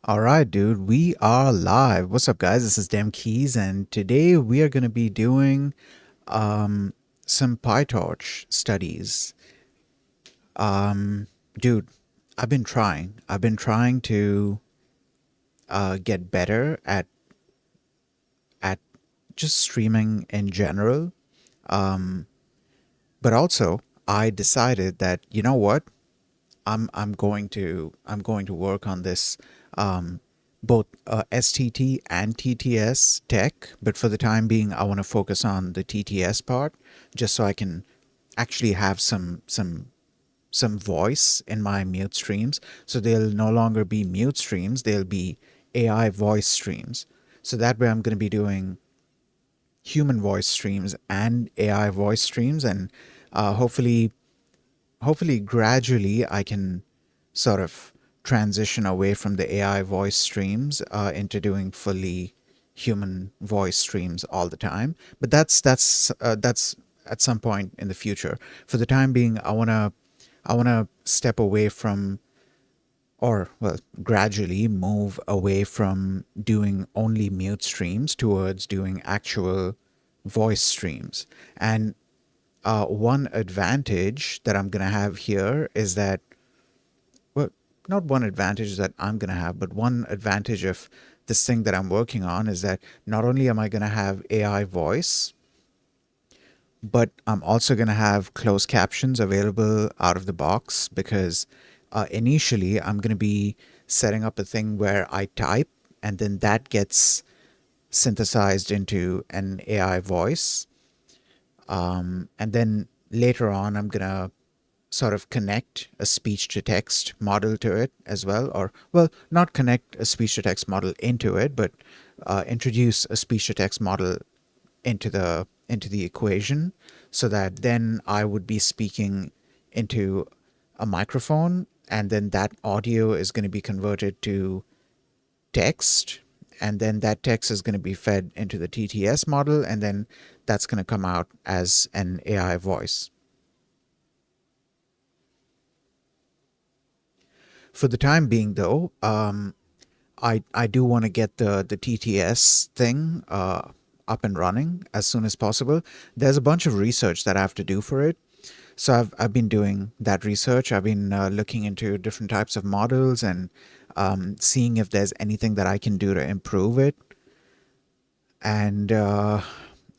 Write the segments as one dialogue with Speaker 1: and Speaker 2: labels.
Speaker 1: All right, dude, we are live. What's up, guys? This is Dem Keys, and today we are going to be doing um, some PyTorch studies. Um, Dude, I've been trying to get better at just streaming in general. Um, but also, I decided that you know what, I'm going to work on this both STT and TTS tech, but for the time being, I want to focus on the TTS part, just so I can actually have some voice in my mute streams. So they'll no longer be mute streams; they'll be AI voice streams. So that way, I'm going to be doing human voice streams and AI voice streams, and hopefully gradually I can sort of transition away from the AI voice streams into doing fully human voice streams all the time. But that's at some point in the future. For the time being, I wanna step away from, or well, gradually move away from doing only mute streams towards doing actual voice streams. And one advantage that I'm going to have here is that, well, not one advantage that I'm going to have, but one advantage of this thing that I'm working on is that not only am I going to have AI voice, but I'm also going to have closed captions available out of the box because initially I'm going to be setting up a thing where I type and then that gets synthesized into an AI voice. And then later on, I'm going to sort of connect a speech to text model to it as well, or well, not connect a speech to text model into it, but introduce a speech to text model into the equation, so that then I would be speaking into a microphone, and then that audio is going to be converted to text, and then that text is going to be fed into the TTS model, and then that's going to come out as an AI voice. For the time being, though, I do want to get the TTS thing up and running as soon as possible. There's a bunch of research that I have to do for it. So I've been doing that research. I've been looking into different types of models and seeing if there's anything that I can do to improve it. And I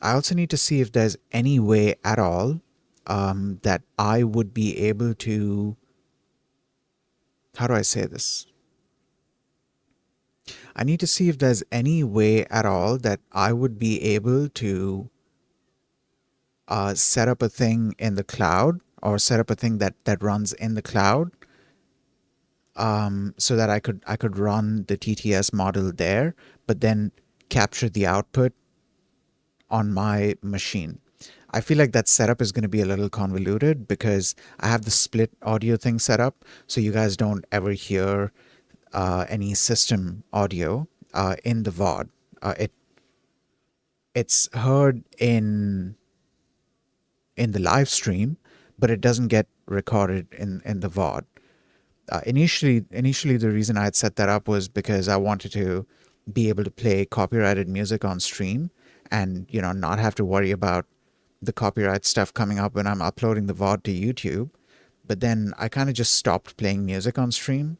Speaker 1: also need to see if there's any way at all that I would be able to. How do I say this? I need to see if there's any way at all that I would be able to set up a thing in the cloud, or set up a thing that runs in the cloud, so that I could run the TTS model there, but then capture the output on my machine. I feel like that setup is going to be a little convoluted because I have the split audio thing set up, so you guys don't ever hear any system audio in the VOD. It's heard in the live stream, but it doesn't get recorded in the VOD. Initially, the reason I had set that up was because I wanted to be able to play copyrighted music on stream, and not have to worry about the copyright stuff coming up when I'm uploading the VOD to YouTube. But then I kind of just stopped playing music on stream,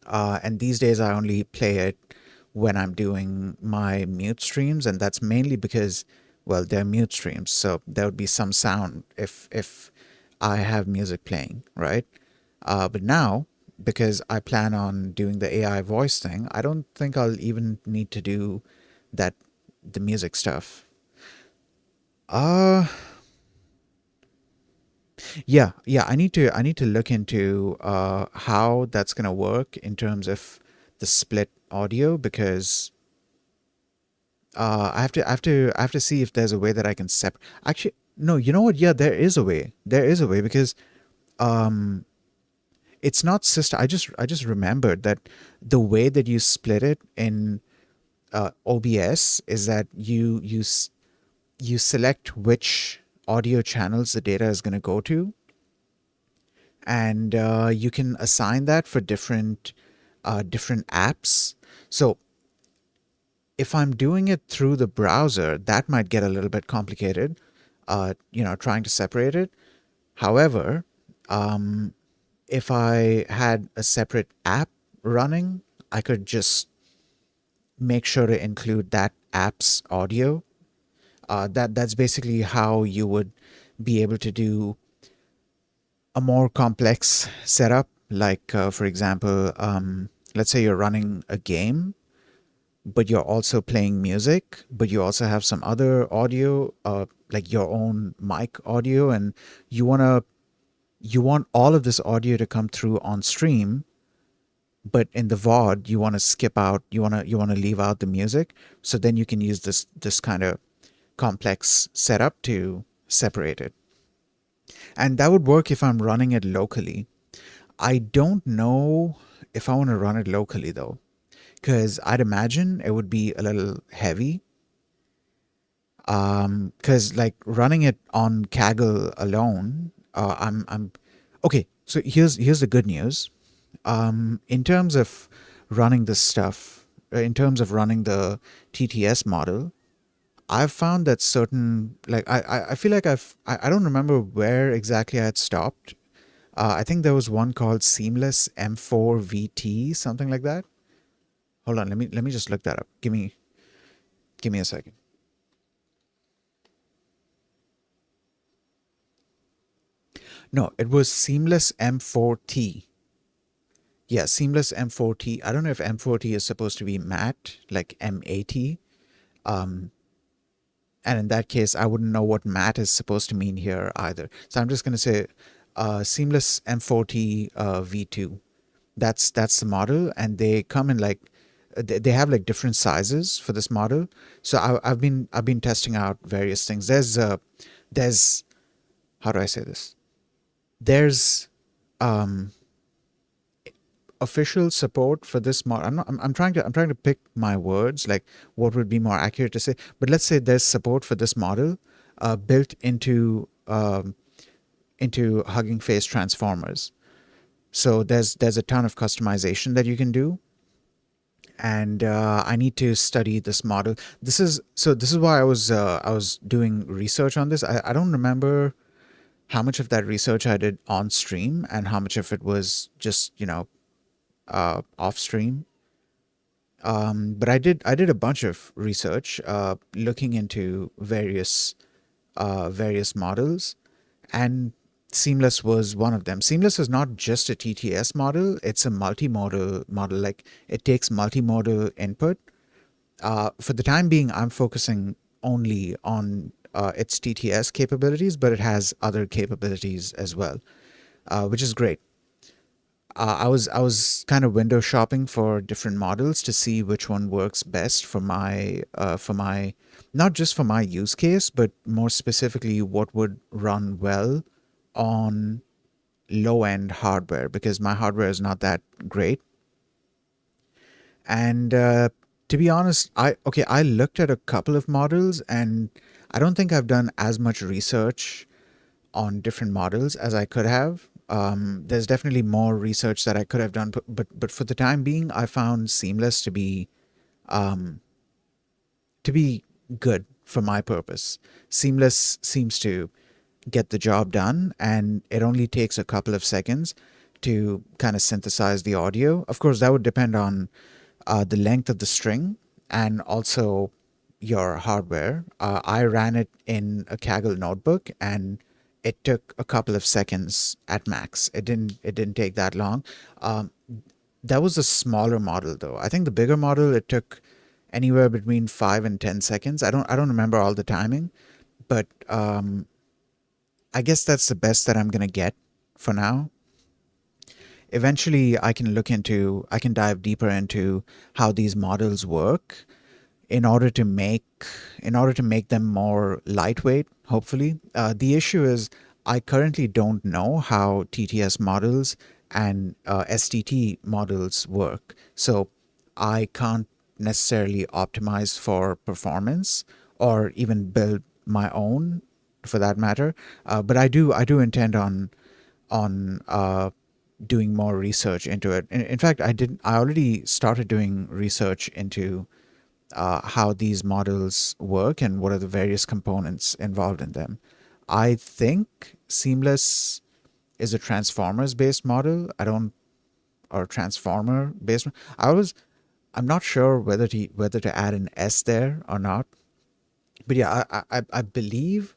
Speaker 1: and these days I only play it when I'm doing my mute streams, and that's mainly because, well, they're mute streams, so there would be some sound if I have music playing, right? But now, because I plan on doing the AI voice thing, I don't think I'll even need to do that, the music stuff. Uh yeah, I need to look into how that's gonna work in terms of the split audio, because I have to see if there's a way that I can separate. Actually, no, you know what? Yeah, there is a way. There is a way because um it's not system. I just remembered that the way that you split it in OBS is that you select which audio channels the data is going to go to, and you can assign that for different different apps. So if I'm doing it through the browser, that might get a little bit complicated, trying to separate it. However, if I had a separate app running, I could just make sure to include that app's audio. That's basically how you would be able to do a more complex setup. Like, for example, let's say you're running a game, but you're also playing music, but you also have some other audio, like your own mic audio, and you want all of this audio to come through on stream, but in the VOD you want to skip out, you want to leave out the music. So then you can use this kind of complex setup to separate it. And that would work if I'm running it locally. I don't know if I want to run it locally though, because I'd imagine it would be a little heavy. Because like running it on Kaggle alone, I'm okay. So here's the good news. In terms of running this stuff, in terms of running the TTS model, I've found that certain, like I feel like I don't remember where exactly I had stopped. I think there was one called Seamless M4 VT, something like that. Hold on, let me just look that up. Give me a second. No, it was Seamless M4T. Yeah, Seamless M4T. I don't know if M4T is supposed to be matte, like MAT. Um, and in that case, I wouldn't know what matte is supposed to mean here either. So I'm just going to say Seamless M4T V2. That's the model, and they come in like they have like different sizes for this model. So I've been testing out various things. There's how do I say this? There's um official support for this model. I'm trying to pick my words, like what would be more accurate to say. But let's say there's support for this model built into Hugging Face transformers. So there's a ton of customization that you can do, and I need to study this model. This is why I was doing research on this. I don't remember how much of that research I did on stream and how much of it was just off stream. But I did a bunch of research looking into various models, and Seamless was one of them. Seamless is not just a TTS model; it's a multimodal model. Like it takes multimodal input. For the time being, I'm focusing only on its TTS capabilities, but it has other capabilities as well, which is great. I was kind of window shopping for different models to see which one works best for my not just for my use case, but more specifically what would run well on low end hardware, because my hardware is not that great. And to be honest, I looked at a couple of models, and I don't think I've done as much research on different models as I could have. There's definitely more research that I could have done, but for the time being, I found Seamless um, to be good for my purpose. Seamless seems to get the job done, and it only takes a couple of seconds to kind of synthesize the audio. Of course, that would depend on the length of the string and also your hardware. I ran it in a Kaggle notebook, and it took a couple of seconds at max. It didn't take that long. Um, that was a smaller model though. I think the bigger model, it took anywhere between 5 and 10 seconds. I don't remember all the timing, but I guess that's the best that I'm gonna get for now. Eventually, I can dive deeper into how these models work in order to make them more lightweight, hopefully. The issue is I currently don't know how TTS models and STT models work, so I can't necessarily optimize for performance or even build my own for that matter. But I do intend on doing more research into it. In fact, I already started doing research into how these models work and what are the various components involved in them. I think Seamless is a transformers based model. I don't or transformer based. I'm not sure whether to add an S there or not. But yeah, I believe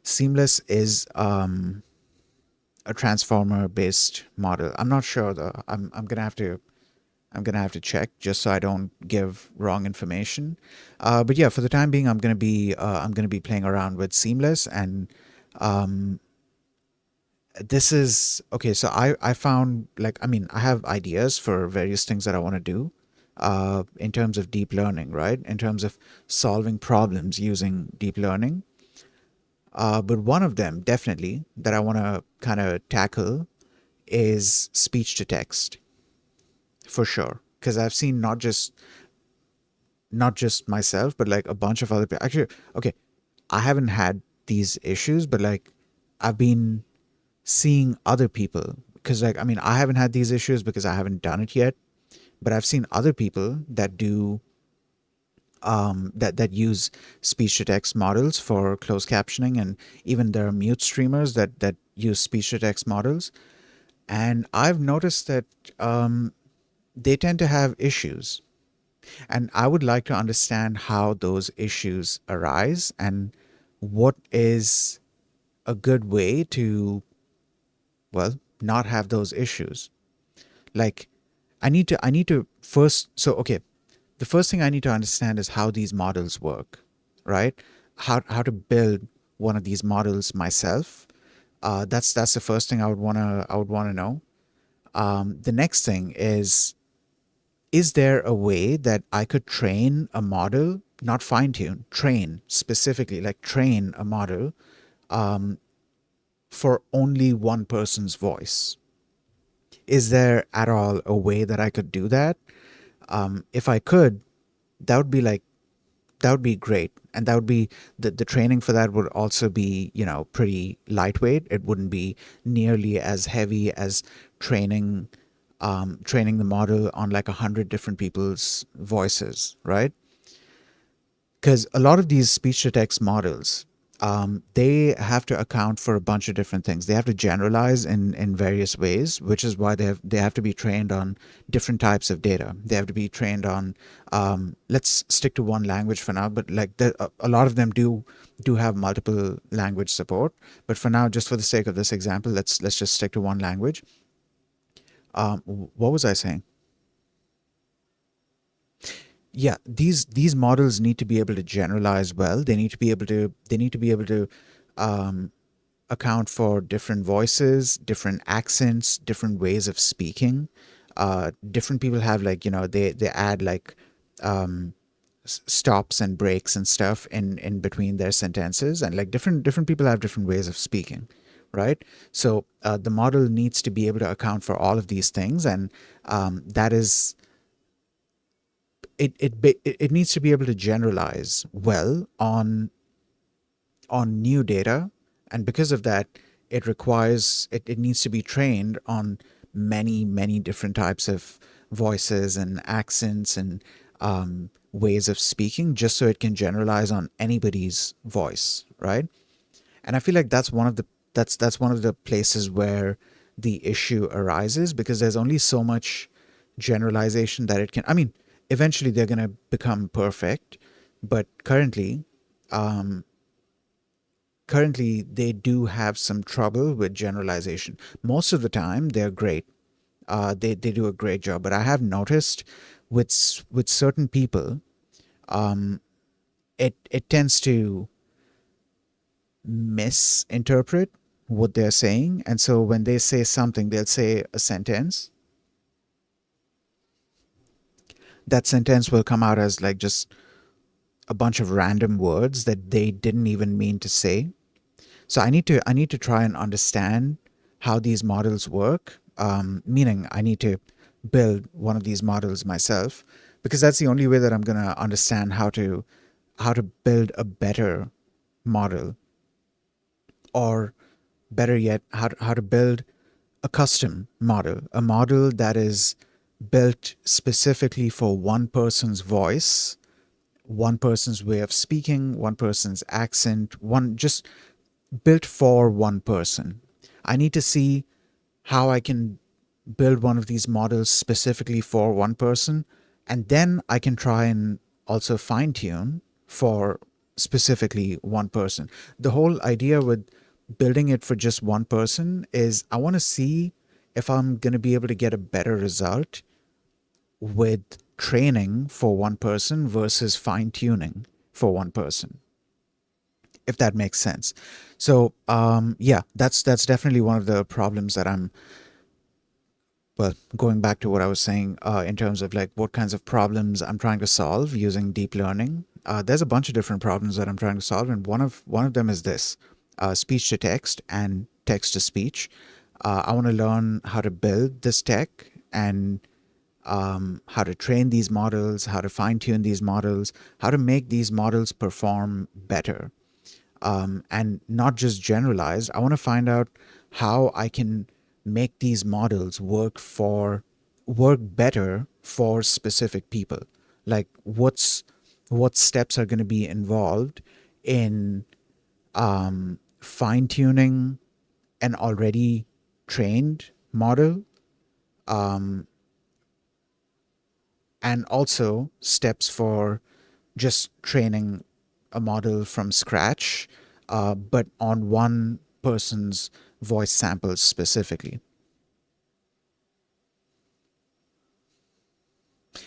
Speaker 1: Seamless is a transformer based model. I'm not sure though. I'm gonna have to check just so I don't give wrong information. But yeah, for the time being, I'm gonna be playing around with Seamless, and um, this is okay. So I found, like, I mean, I have ideas for various things that I want to do in terms of deep learning, right? In terms of solving problems using deep learning. But one of them definitely that I want to kind of tackle is speech to text, for sure, because I've seen not just myself, but like a bunch of other people. Actually, okay, I haven't had these issues, but like I've been seeing other people, because like, I mean, I haven't had these issues because I haven't done it yet, but I've seen other people that do that use speech to text models for closed captioning, and even there are mute streamers that use speech to text models, and I've noticed that they tend to have issues. And I would like to understand how those issues arise and what is a good way to, well, not have those issues. Like, I need to first, so okay, the first thing I need to understand is how these models work, right? How to build one of these models myself. That's the first thing I would wanna know. The next thing is there a way that I could train a model, not fine tune, train specifically, like train a model for only one person's voice? Is there at all a way that I could do that? If I could, that would be like, that would be great. And that would be the training for that would also be, pretty lightweight. It wouldn't be nearly as heavy as training training the model on like 100 different people's voices, right? Because a lot of these speech to text models, they have to account for a bunch of different things. They have to generalize in various ways, which is why they have to be trained on different types of data. They have to be trained on, let's stick to one language for now, but like a lot of them do have multiple language support. But for now, just for the sake of this example, let's just stick to one language. What was I saying? Yeah, these models need to be able to generalize well. They need to be able to um, account for different voices, different accents, different ways of speaking. Different people have, like, they add like stops and breaks and stuff in between their sentences, and like different people have different ways of speaking, right? So the model needs to be able to account for all of these things, and that is it needs to be able to generalize well on new data, and because of that, it needs to be trained on many different types of voices and accents and ways of speaking, just so it can generalize on anybody's voice, right? And I feel like that's one of the places where the issue arises, because there's only so much generalization that it can, I mean, eventually they're going to become perfect, but currently they do have some trouble with generalization. Most of the time they're great. They do a great job, but I have noticed with certain people, it tends to misinterpret what they're saying. And so when they say something, they'll say a sentence. That sentence will come out as like just a bunch of random words that they didn't even mean to say. So I need to try and understand how these models work. Meaning I need to build one of these models myself, because that's the only way that I'm gonna understand how to build a better model, or better yet, how to build a custom model, a model that is built specifically for one person's voice, one person's way of speaking, one person's accent, one just built for one person. I need to see how I can build one of these models specifically for one person, and then I can try and also fine tune for specifically one person. The whole idea with building it for just one person is I want to see if I'm going to be able to get a better result with training for one person versus fine tuning for one person, if that makes sense. So yeah, that's definitely one of the problems that I'm, well, going back to what I was saying in terms of like what kinds of problems I'm trying to solve using deep learning. There's a bunch of different problems that I'm trying to solve, and one of them is this: speech to text and text to speech. I want to learn how to build this tech and how to train these models, how to fine tune these models, how to make these models perform better, and not just generalized. I want to find out how I can make these models work better for specific people. Like what steps are going to be involved in fine tuning an already trained model, and also steps for just training a model from scratch, but on one person's voice samples specifically.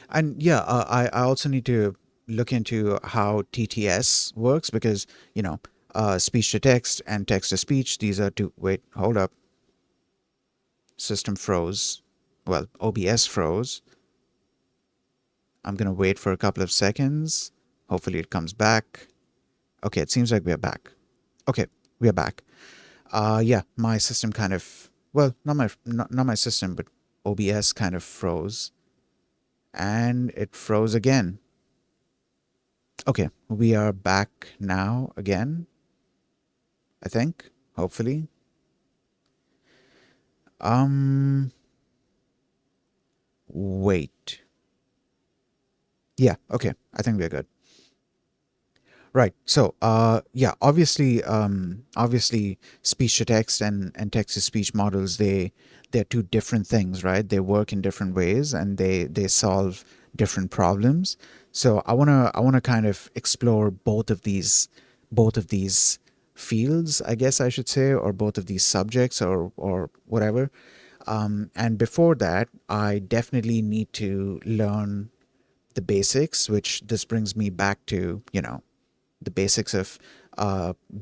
Speaker 1: And yeah, I also need to look into how TTS works because, you know, speech to text and text to speech, these are two. Wait, hold up. System froze. Well, OBS froze. I'm going to wait for a couple of seconds. Hopefully it comes back. Okay, it seems like we're back. Okay, we're back. Yeah, my system kind of, well, not my system, but OBS kind of froze, and it froze again. Okay, we are back now again, I think, hopefully. Um, Wait. Yeah, okay, I think we're good. Right. So, yeah, obviously, speech to text and text to speech models, they're two different things, right? They work in different ways and they solve different problems. So I wanna kind of explore both of these fields, I guess I should say, or both of these subjects or whatever. And before that, I definitely need to learn the basics, which this brings me back to, the basics of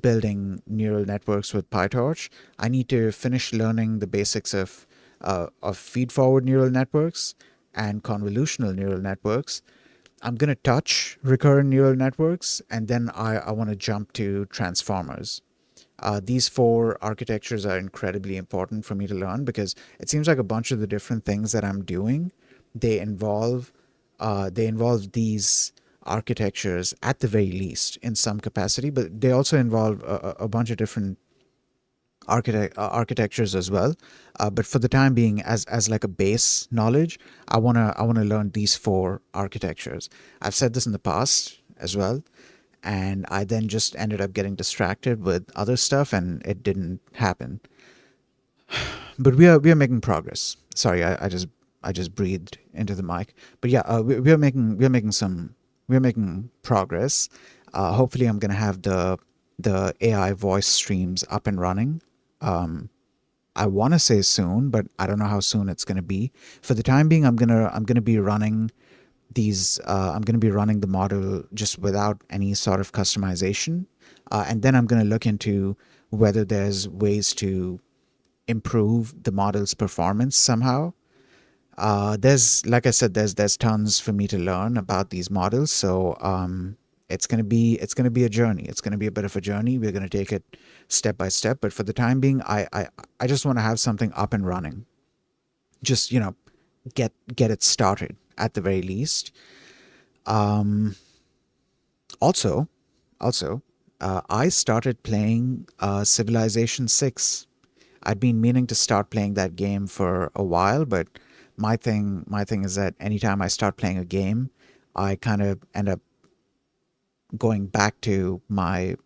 Speaker 1: building neural networks with PyTorch. I need to finish learning the basics of feed-forward neural networks and convolutional neural networks. I'm going to touch recurrent neural networks, and then I want to jump to transformers. These four architectures are incredibly important for me to learn because it seems like a bunch of the different things that I'm doing, they involve they involve these architectures at the very least in some capacity, but they also involve a bunch of different architectures as well. But for the time being, as like a base knowledge, I wanna learn these four architectures. I've said this in the past as well, and I then just ended up getting distracted with other stuff, and it didn't happen. But we are making progress. Sorry, I just breathed into the mic. But yeah, we are making progress. Hopefully, I'm gonna have the AI voice streams up and running. I want to say soon, but I don't know how soon it's gonna be. For the time being, I'm gonna be running these. I'm gonna be running the model just without any sort of customization, and then I'm gonna look into whether there's ways to improve the model's performance somehow. There's, like I said, there's tons for me to learn about these models. So it's gonna be a journey. It's gonna be a bit of a journey. We're gonna take it step by step. But for the time being, I just want to have something up and running. Just get it started at the very least. Um, also, I started playing Civilization 6. I'd been meaning to start playing that game for a while, but my thing is that anytime I start playing a game, I kind of end up going back to my,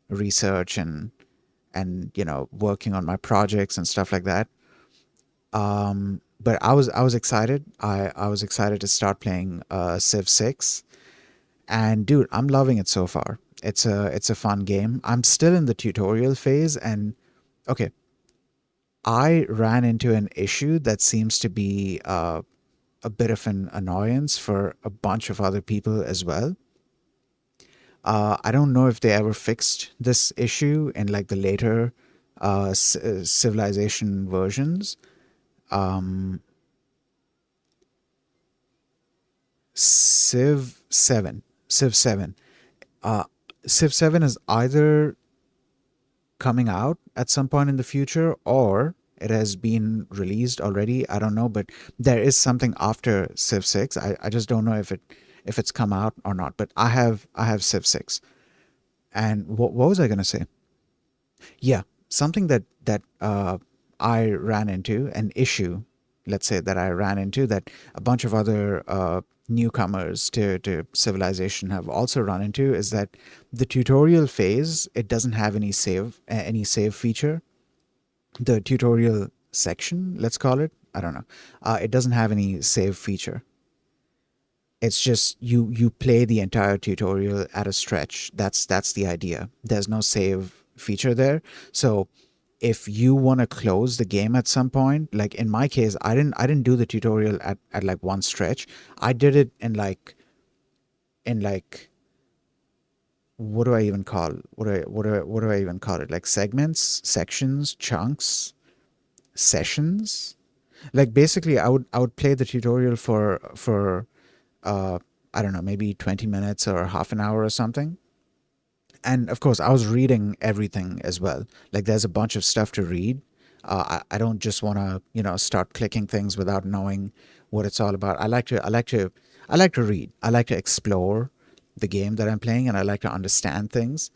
Speaker 1: research and working on my projects and stuff like that. But I was excited. I was excited to start playing Civ 6, and dude, I'm loving it so far. It's a fun game. I'm still in the tutorial phase, and okay, I ran into an issue that seems to be a bit of an annoyance for a bunch of other people as well. I don't know if they ever fixed this issue in like the later civilization versions. Um, Civ 7. Civ 7. Uh, Civ 7 is either coming out at some point in the future or it has been released already. I don't know, but there is something after Civ 6. I just don't know if it's come out or not. But I have Civ 6. And what was I gonna say? Yeah, something that I ran into, an issue, let's say, that I ran into, that a bunch of other newcomers to civilization have also run into, is that the tutorial phase, it doesn't have any save feature. The tutorial section, let's call it, I don't know, it doesn't have any save feature. It's just you play the entire tutorial at a stretch. That's the idea. There's no save feature there. So if you want to close the game at some point, like in my case, I didn't do the tutorial at like one stretch. I did it in like what do I even call, what do I even call it, like segments, sections, chunks, sessions. Like basically I would play the tutorial for uh I don't know, maybe 20 minutes or half an hour or something. And of course, I was reading everything as well. Like there's a bunch of stuff to read. I don't just want to, start clicking things without knowing what it's all about. I like to read. I like to explore the game that I'm playing, and I like to understand things.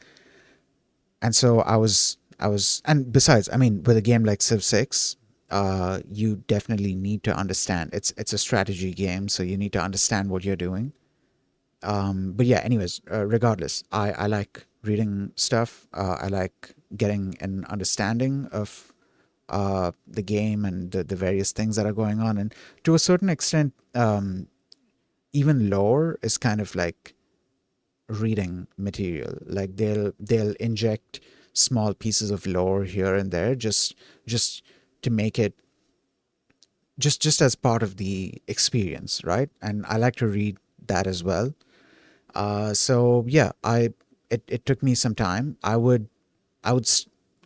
Speaker 1: And so and besides, I mean, with a game like Civ 6, you definitely need to understand. It's a strategy game, so you need to understand what you're doing. But yeah, anyways, regardless, I like reading stuff. I like getting an understanding of the game and the various things that are going on. And to a certain extent, even lore is kind of like reading material. Like they'll inject small pieces of lore here and there, just to make it just as part of the experience, right? And I like to read that as well. So yeah, it took me some time.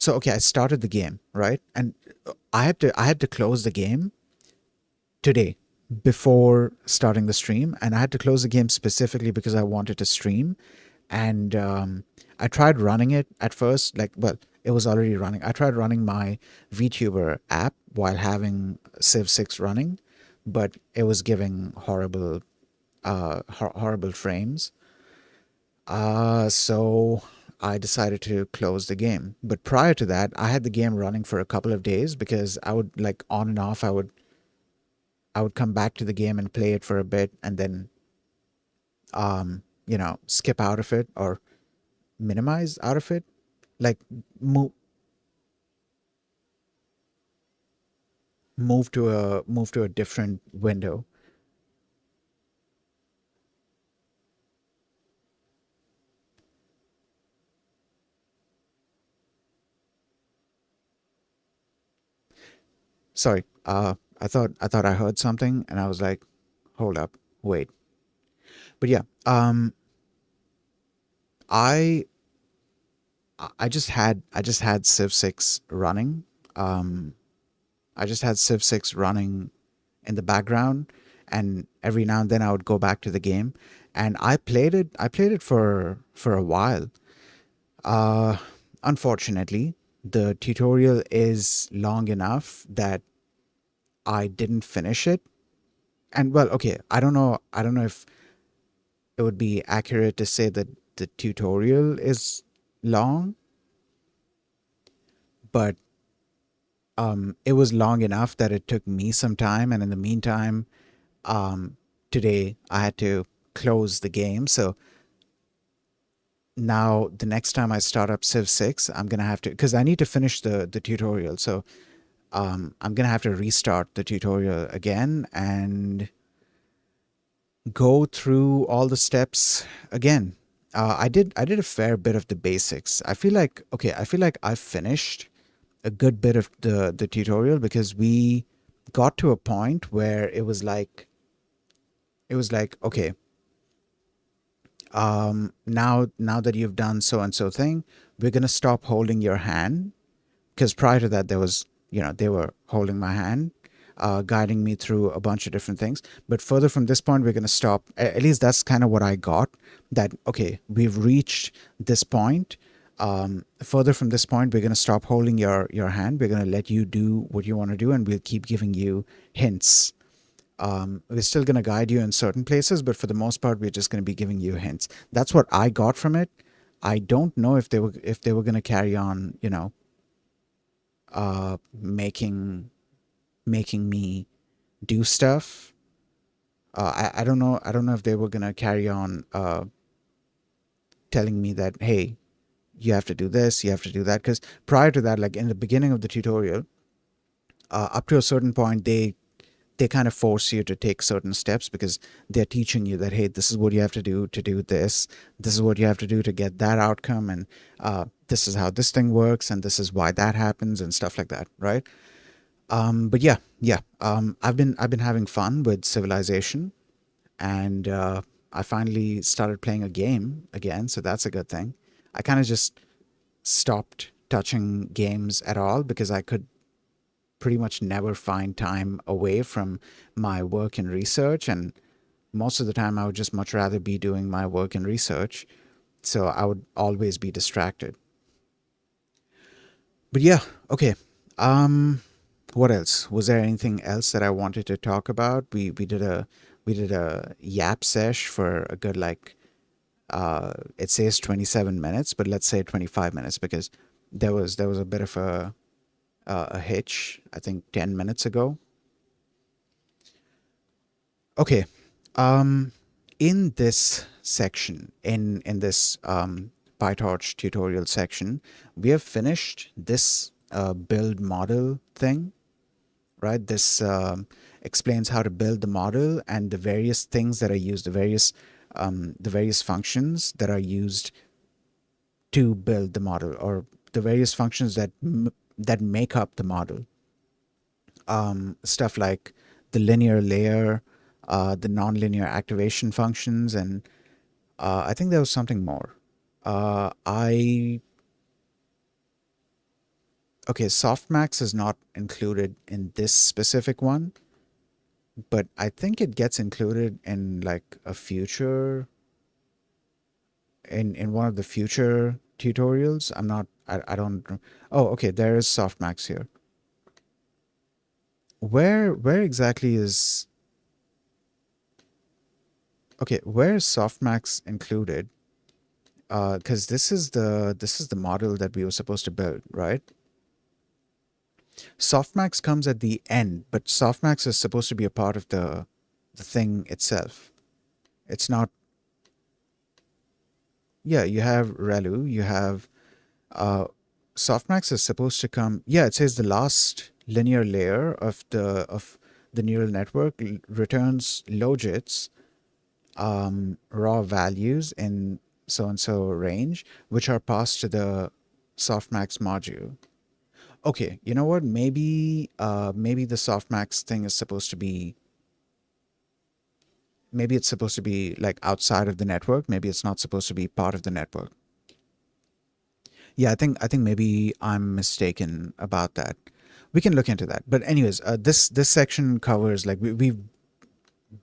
Speaker 1: So okay, I started the game, right? And I had to close the game today before starting the stream, and I had to close the game specifically because I wanted to stream. And I tried running it at first, like, well, it was already running. I tried running my VTuber app while having Civ 6 running, but it was giving horrible frames. So I decided to close the game. But prior to that, I had the game running for a couple of days because I would, like, on and off, I would come back to the game and play it for a bit, and then skip out of it or minimize out of it, like move move to a different window. Sorry, I thought I heard something, and I was like, hold up, wait. But yeah, I I just had Civ 6 running. Um, I just had Civ 6 running in the background, and every now and then I would go back to the game, and I played it for a while. Uh, Unfortunately, the tutorial is long enough that I didn't finish it. And well, okay, I don't know if it would be accurate to say that the tutorial is long, but it was long enough that it took me some time, and in the meantime, um, today I had to close the game. So now the next time I start up Civ 6, I'm gonna have to, because I need to finish the tutorial. So I'm gonna have to restart the tutorial again and go through all the steps again. I did a fair bit of the basics. I feel like I finished a good bit of the tutorial, because we got to a point where it was like okay, now that you've done so and so thing, we're gonna stop holding your hand, because prior to that there was, they were holding my hand, guiding me through a bunch of different things. But further from this point, we're going to stop. At least that's kind of what I got, that okay, we've reached this point. Further from this point, we're going to stop holding your hand. We're going to let you do what you want to do, and we'll keep giving you hints. We're still going to guide you in certain places, but for the most part, we're just going to be giving you hints. That's what I got from it. I don't know if they were going to carry on, making me do stuff. I don't know. I don't know if they were gonna carry on telling me that, hey, you have to do this, you have to do that. Because prior to that, like in the beginning of the tutorial, up to a certain point, they kind of force you to take certain steps, because they're teaching you that, hey, this is what you have to do this. This is what you have to do to get that outcome, and this is how this thing works, and this is why that happens, and stuff like that, right? But yeah. I've been having fun with Civilization, and I finally started playing a game again, so that's a good thing. I kind of just stopped touching games at all, because I could pretty much never find time away from my work and research, and most of the time I would just much rather be doing my work and research, so I would always be distracted. But yeah, okay. Um, what else? Was there anything else that I wanted to talk about? We did a yap sesh for a good, like, it says 27 minutes, but let's say 25 minutes, because there was a bit of a hitch, I think 10 minutes ago. Okay. Um, in this section, in this PyTorch tutorial section, we have finished this build model thing, right? This explains how to build the model and the various things that are used, the various functions that are used to build the model, or the various functions that make up the model. Stuff like the linear layer, the nonlinear activation functions, and I think there was something more. I Okay, softmax is not included in this specific one, but I think it gets included in like a future, in one of the future tutorials. I don't. Oh, okay, there is softmax here. Where exactly is Okay, where is softmax included? Because this is the model that we were supposed to build, right? Softmax comes at the end, but softmax is supposed to be a part of the thing itself. It's not. Yeah, you have relu, you have uh softmax is supposed to come. Yeah, it says the last linear layer of the neural network returns logits, raw values in so and so range, which are passed to the softmax module. Okay, you know what? Maybe the softmax thing is supposed to be, maybe it's supposed to be like outside of the network. Maybe it's not supposed to be part of the network. Yeah, I think maybe I'm mistaken about that. We can look into that. But anyways, this section covers, like, we've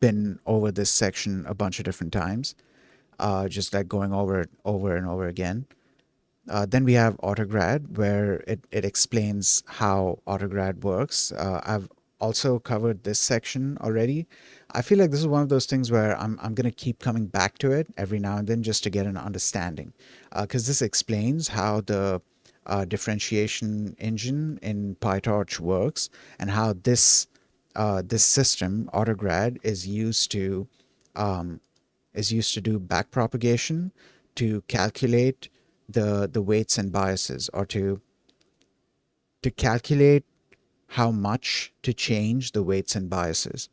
Speaker 1: been over this section a bunch of different times, just like going over it over and over again. Then we have AutoGrad, where it explains how AutoGrad works. I've also covered this section already. I feel like this is one of those things where I'm going to keep coming back to it every now and then, just to get an understanding. Because this explains how differentiation engine in PyTorch works, and how this system AutoGrad um, is used to do backpropagation to calculate the weights and biases, or to calculate how much to change the weights and biases.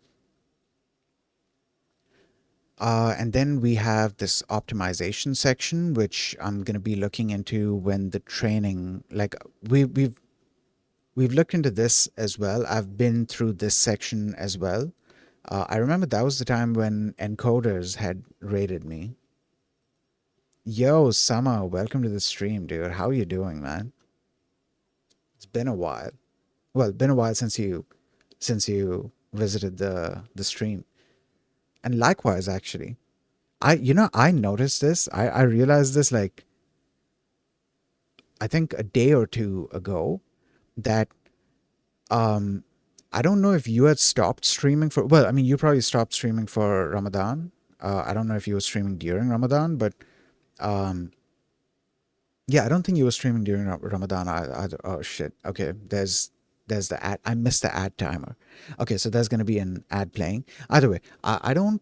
Speaker 1: And then we have this optimization section, which I'm going to be looking into when the training, like we've looked into this as well. I've been through this section as well. I remember that was the time when encoders had raided me. Yo, Summer, welcome to the stream, dude. How are you doing, man? It's been a while. Well, it's been a while since you visited the stream. And likewise, actually. I noticed this. I realized this like I think a day or two ago that um I don't know if you had stopped streaming for, well, I mean, you probably stopped streaming for Ramadan. I don't know if you were streaming during Ramadan, but um yeah, I don't think you were streaming during Ramadan. Oh shit. Okay, there's the ad. I missed the ad timer. Okay, so there's gonna be an ad playing. Either way, I don't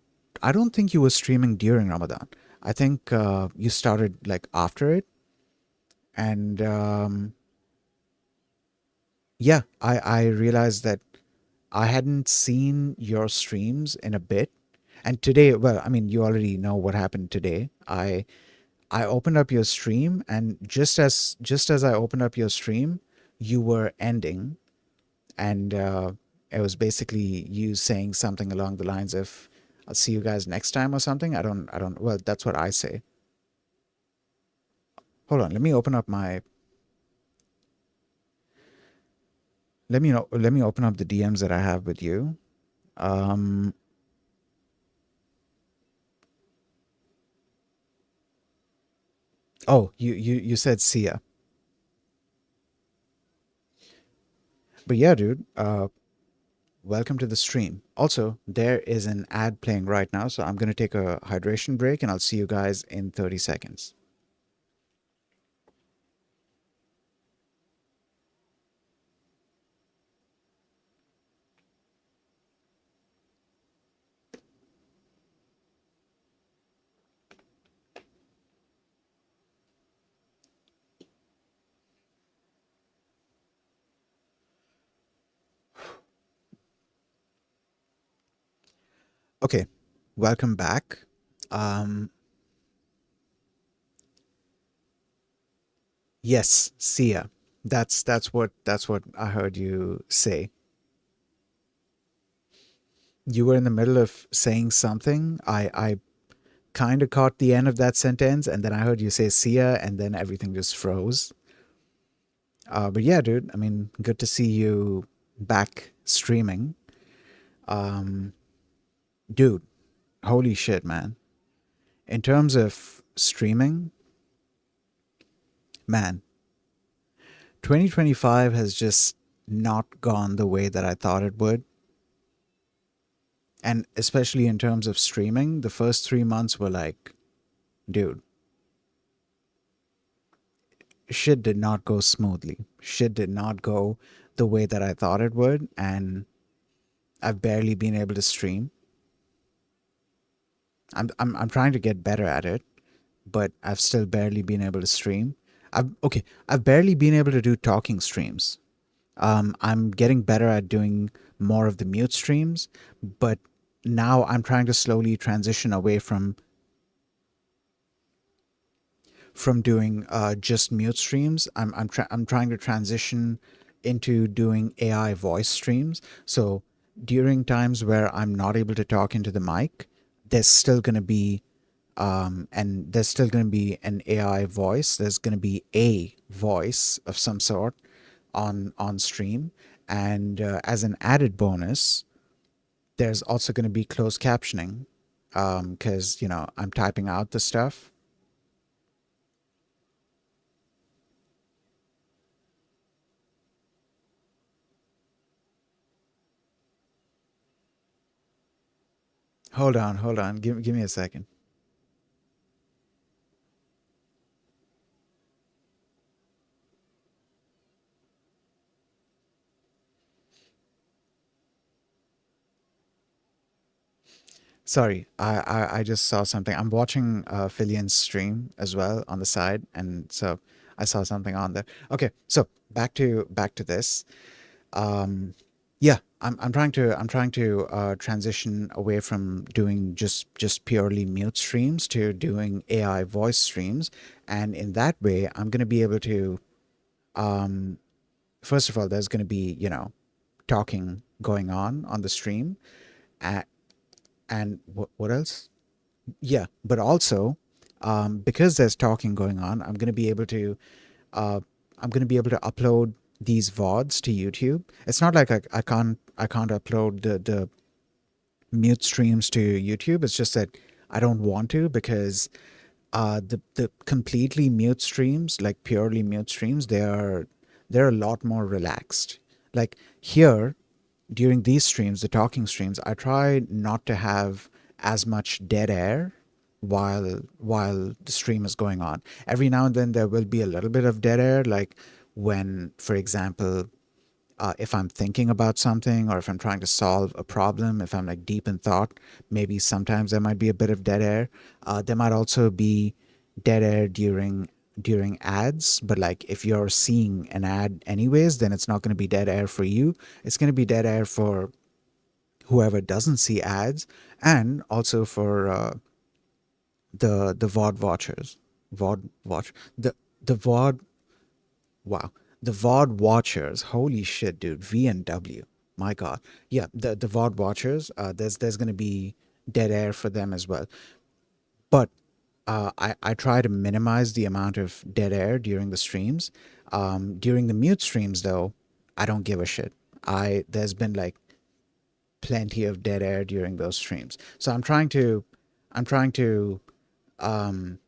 Speaker 1: think you were streaming during Ramadan. I think you started like after it, and yeah, I realized that I hadn't seen your streams in a bit. And today, well, I mean, you already know what happened today. I opened up your stream, and just as I opened up your stream, you were ending, and it was basically you saying something along the lines of "I'll see you guys next time" or something. I don't. Well, that's what I say. Hold on, let me open up my. Let me open up the DMs that I have with you. Um. Oh, you said see ya, but yeah, dude. Welcome to the stream. Also, there is an ad playing right now, so I'm going to take a hydration break and I'll see you guys in 30 seconds. Okay, welcome back. Um, yes, see ya. That's what I heard you say. You were in the middle of saying something. I kind of caught the end of that sentence, and then I heard you say see ya, and then everything just froze. But yeah, dude. I mean, good to see you back streaming. Um, dude, holy shit, man. In terms of streaming, man, 2025 has just not gone the way that I thought it would. And especially in terms of streaming, the first 3 months were like, dude, shit did not go smoothly. Shit did not go the way that I thought it would. And I've barely been able to stream. I'm trying to get better at it, but I've still barely been able to stream. I've barely been able to do talking streams. I'm getting better at doing more of the mute streams, but now I'm trying to slowly transition away from doing just mute streams. I'm trying to transition into doing AI voice streams. So during times where I'm not able to talk into the mic, there's still going to be and there's still going to be an AI voice. There's going to be a voice of some sort on stream, and as an added bonus, there's also going to be closed captioning because I'm typing out the stuff. Hold on. Give me a second. Sorry, I just saw something. I'm watching Filian's stream as well on the side, and so I saw something on there. Okay, so back to this. Um, yeah, I'm trying to transition away from doing just purely mute streams to doing AI voice streams, and in that way, I'm going to be able to. Um, First of all, there's going to be talking going on the stream, and, and what else? Yeah, but also because there's talking going on, uh, I'm going to be able to upload these VODs to YouTube. It's not like I can't upload the mute streams to YouTube. It's just that I don't want to because the completely mute streams, like purely mute streams, they're a lot more relaxed. Like here, during these streams, the talking streams, I try not to have as much dead air while the stream is going on. Every now and then there will be a little bit of dead air, like when, for example, if I'm thinking about something or if I'm trying to solve a problem, if I'm like deep in thought, maybe sometimes there might be a bit of dead air. There might also be dead air during ads, but like if you're seeing an ad anyways, then it's not going to be dead air for you. It's going to be dead air for whoever doesn't see ads, and also for the VOD watchers. VOD watch the VOD. Wow. The VOD watchers. Holy shit, dude. VNW. My God. Yeah, the VOD watchers, there's gonna be dead air for them as well. But I try to minimize the amount of dead air during the streams. During the mute streams though, I don't give a shit. I There's been like plenty of dead air during those streams. So I'm trying to um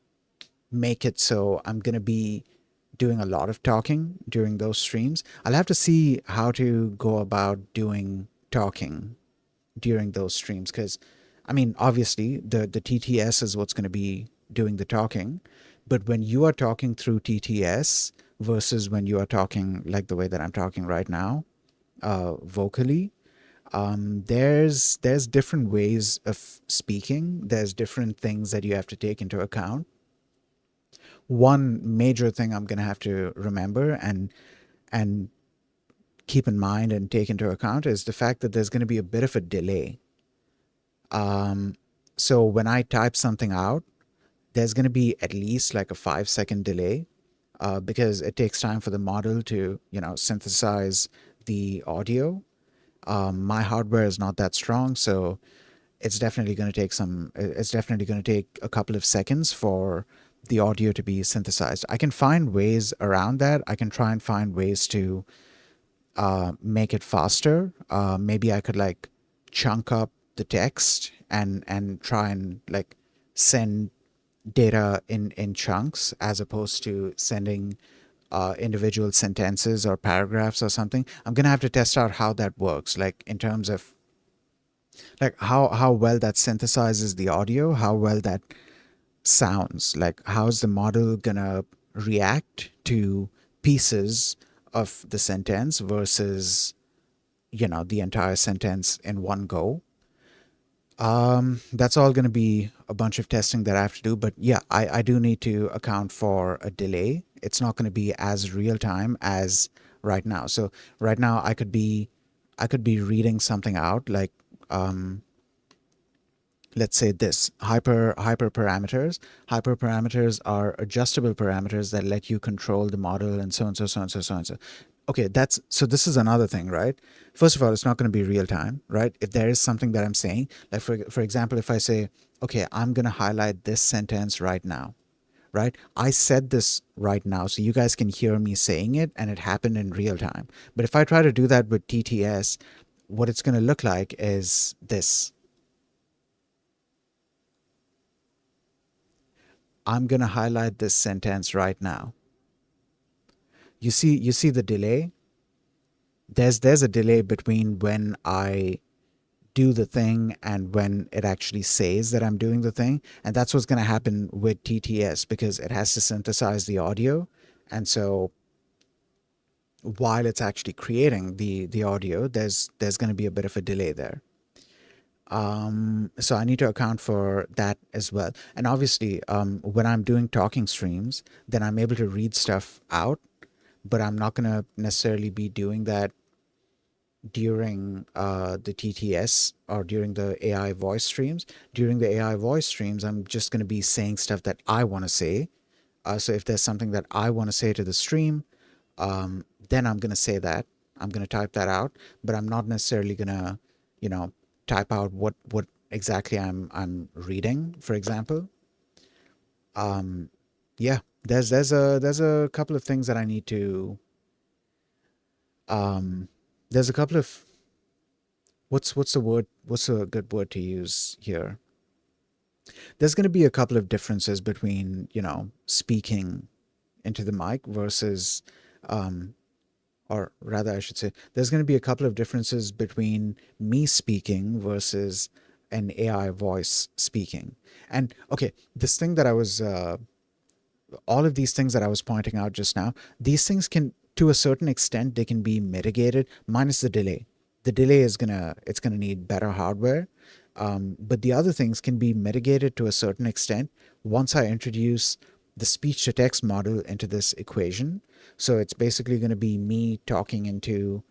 Speaker 1: make it so I'm going to be doing a lot of talking during those streams. I'll have to see how to go about doing talking during those streams because, I mean, obviously the TTS is what's going to be doing the talking. But when you are talking through TTS versus when you are talking like the way that I'm talking right now, vocally, there's different ways of speaking. There's different things that you have to take into account. One major thing I'm going to have to remember and keep in mind and take into account is the fact that there's going to be a bit of a delay. So when I type something out, there's going to be at least like a 5 second delay because it takes time for the model to synthesize the audio. My hardware is not that strong, so it's definitely going to take a couple of seconds for the audio to be synthesized. I can find ways around that. I can try and find ways to make it faster. Maybe I could like chunk up the text and try and like send data in chunks as opposed to sending individual sentences or paragraphs or something. I'm gonna have to test out how that works, like in terms of like how well that synthesizes the audio, how well that sounds. Like how's the model gonna react to pieces of the sentence versus the entire sentence in one go. That's all going to be a bunch of testing that I have to do, but yeah, I do need to account for a delay. It's not going to be as real time as right now. So right now I could be reading something out like um let's say this hyperparameters are adjustable parameters that let you control the model and so and so and so so and so. Okay, that's so this is another thing, right? First of all, it's not going to be real time, right? If there is something that I'm saying, like for example, if I say, okay, I'm going to highlight this sentence right now, right? I said this right now so you guys can hear me saying it and it happened in real time. But if I try to do that with TTS, what it's going to look like is this. I'm going to highlight this sentence right now. You see the delay? There's a delay between when I do the thing and when it actually says that I'm doing the thing. And that's what's going to happen with TTS because it has to synthesize the audio. And so while it's actually creating the audio, there's going to be a bit of a delay there. So I need to account for that as well. And obviously, when I'm doing talking streams, then I'm able to read stuff out, but I'm not going to necessarily be doing that during the TTS or during the AI voice streams. During the AI voice streams, I'm just going to be saying stuff that I want to say. So if there's something that I want to say to the stream, then I'm going to say that. I'm going to type that out, but I'm not necessarily going to, you know, type out what exactly I'm reading, for example. Yeah, there's a couple of things that I need to there's a couple of what's the word what's a good word to use here? There's going to be a couple of differences between, speaking into the mic versus um, or rather, I should say, there's going to be a couple of differences between me speaking versus an AI voice speaking. And okay, this thing that I was, all of these things that I was pointing out just now, these things can, to a certain extent, they can be mitigated minus the delay. The delay it's gonna need better hardware. But the other things can be mitigated to a certain extent once I introduce the speech to text model into this equation. So it's basically going to be me talking into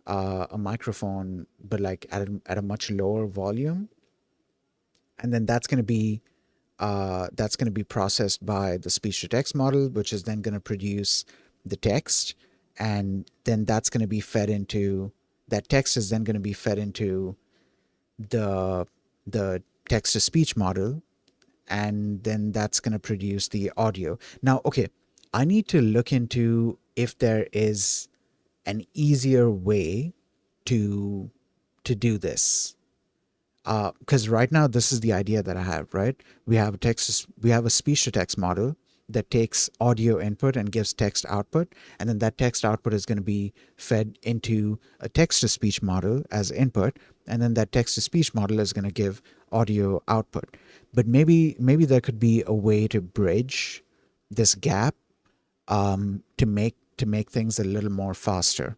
Speaker 1: a microphone, but like at a much lower volume, and then that's going to be processed by the speech to text model, which is then going to produce the text, and then that's going to be fed into that text is then going to be fed into the the text to speech model, and then that's going to produce the audio. Now, okay, I need to look into if there is an easier way to do this. Because right now this is the idea that I have, right? We have a speech to text model that takes audio input and gives text output, and then that text output is going to be fed into a text to speech model as input, and then that text to speech model is going to give audio output. But maybe there could be a way to bridge this gap, to make things a little more faster.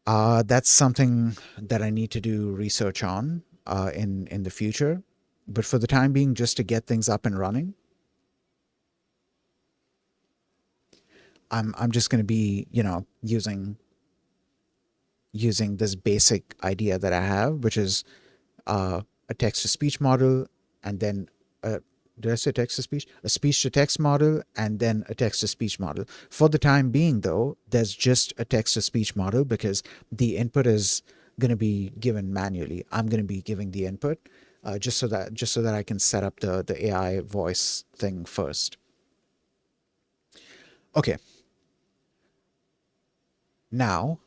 Speaker 1: That's something that I need to do research on in the future. But for the time being, just to get things up and running, I'm just going to be, using this basic idea that I have, which is a text to speech model, and then a, did I say text to speech? A speech to text model, and then a text to speech model. For the time being, though, there's just a text to speech model because the input is going to be given manually. I'm going to be giving the input, just so that I can set up the AI voice thing first. Okay, now,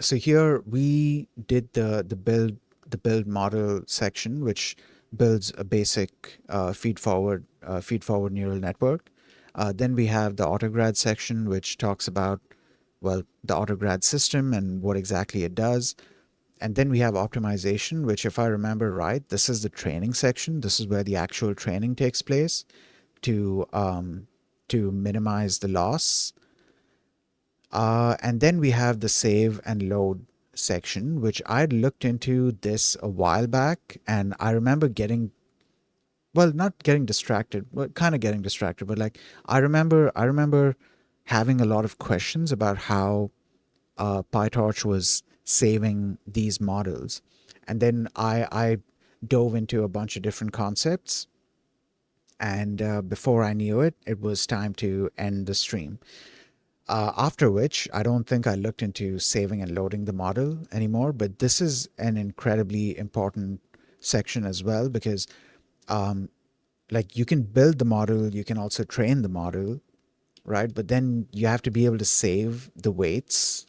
Speaker 1: so here we did the build model section, which builds a basic feed forward neural network. Then we have the autograd section, which talks about, well, the autograd system and what exactly it does. And then we have optimization, which, if I remember right, this is the training section. This is where the actual training takes place to minimize the loss. And then we have the save and load section, which I'd looked into this a while back, and I remember getting, well, not getting distracted, but kind of getting distracted, but like I remember having a lot of questions about how PyTorch was saving these models, and then I dove into a bunch of different concepts, and before I knew it, it was time to end the stream. After which, I don't think I looked into saving and loading the model anymore, but this is an incredibly important section as well because, like, you can build the model, you can also train the model, right? But then you have to be able to save the weights.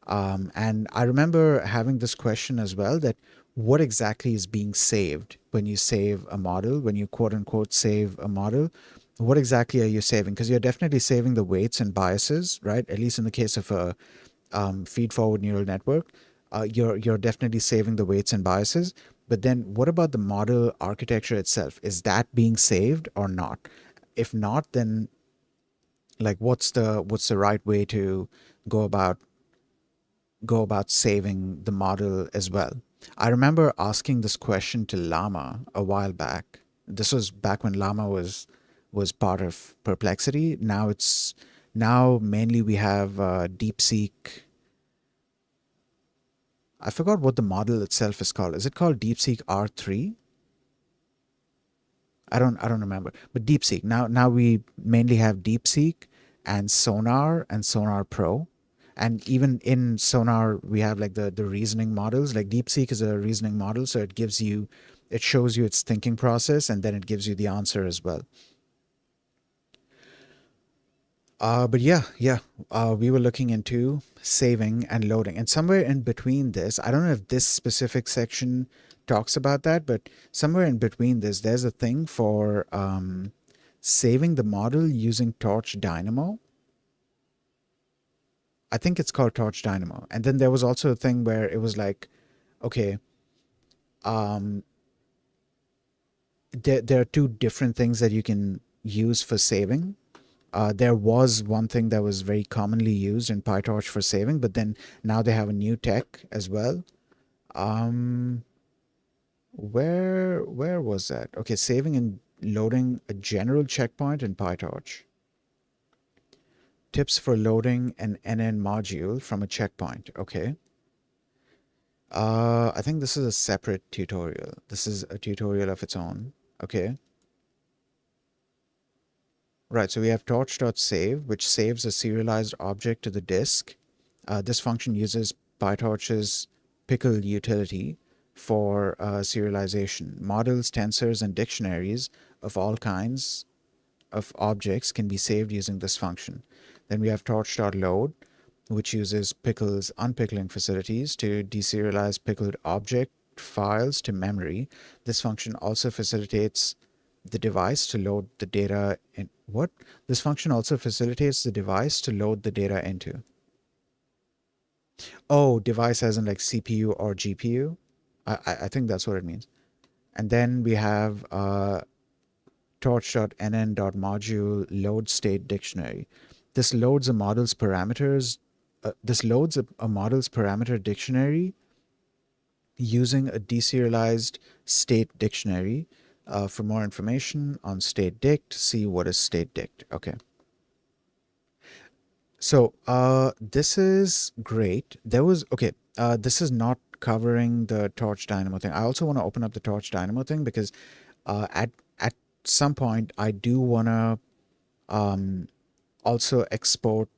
Speaker 1: And I remember having this question as well, that what exactly is being saved when you save a model, when you quote unquote save a model? What exactly are you saving? Because you're definitely saving the weights and biases, right? At least in the case of a feed forward neural network, you're definitely saving the weights and biases. But then what about the model architecture itself? Is that being saved or not? If not, then like what's the right way to go about saving the model as well? I remember asking this question to Llama a while back. This was back when Llama was part of Perplexity. Now mainly we have DeepSeek. I forgot what the model itself is called. Is it called DeepSeek R3? I don't remember. But DeepSeek. Now we mainly have DeepSeek and Sonar Pro. And even in Sonar we have like the reasoning models. Like DeepSeek is a reasoning model, so it shows you its thinking process and then it gives you the answer as well. But yeah, we were looking into saving and loading, and somewhere in between this, I don't know if this specific section talks about that, but somewhere in between this, there's a thing for saving the model using TorchDynamo. I think it's called TorchDynamo, and then there was also a thing where it was like, okay, um, there are two different things that you can use for saving. There was one thing that was very commonly used in PyTorch for saving, but then now they have a new tech as well. Um, where was that? Okay, saving and loading a general checkpoint in PyTorch. Tips for loading an NN module from a checkpoint. Okay. I think this is a separate tutorial. This is a tutorial of its own. Okay. Right, so we have torch.save, which saves a serialized object to the disk. This function uses PyTorch's pickle utility for serialization. Models, tensors, and dictionaries of all kinds of objects can be saved using this function. Then we have torch.load, which uses Pickle's unpickling facilities to deserialize pickled object files to memory. This function also facilitates the device to load the data in what? This function also facilitates the device to load the data into. Oh, device as in like CPU or GPU. I think that's what it means. And then we have torch.nn.module load state dictionary. This loads a model's parameters. This loads a model's parameter dictionary using a deserialized state dictionary. For more information on state dict, see what is state dict. Okay. So this is great. This is not covering the Torch Dynamo thing. I also want to open up the Torch Dynamo thing because at some point I do want to also export.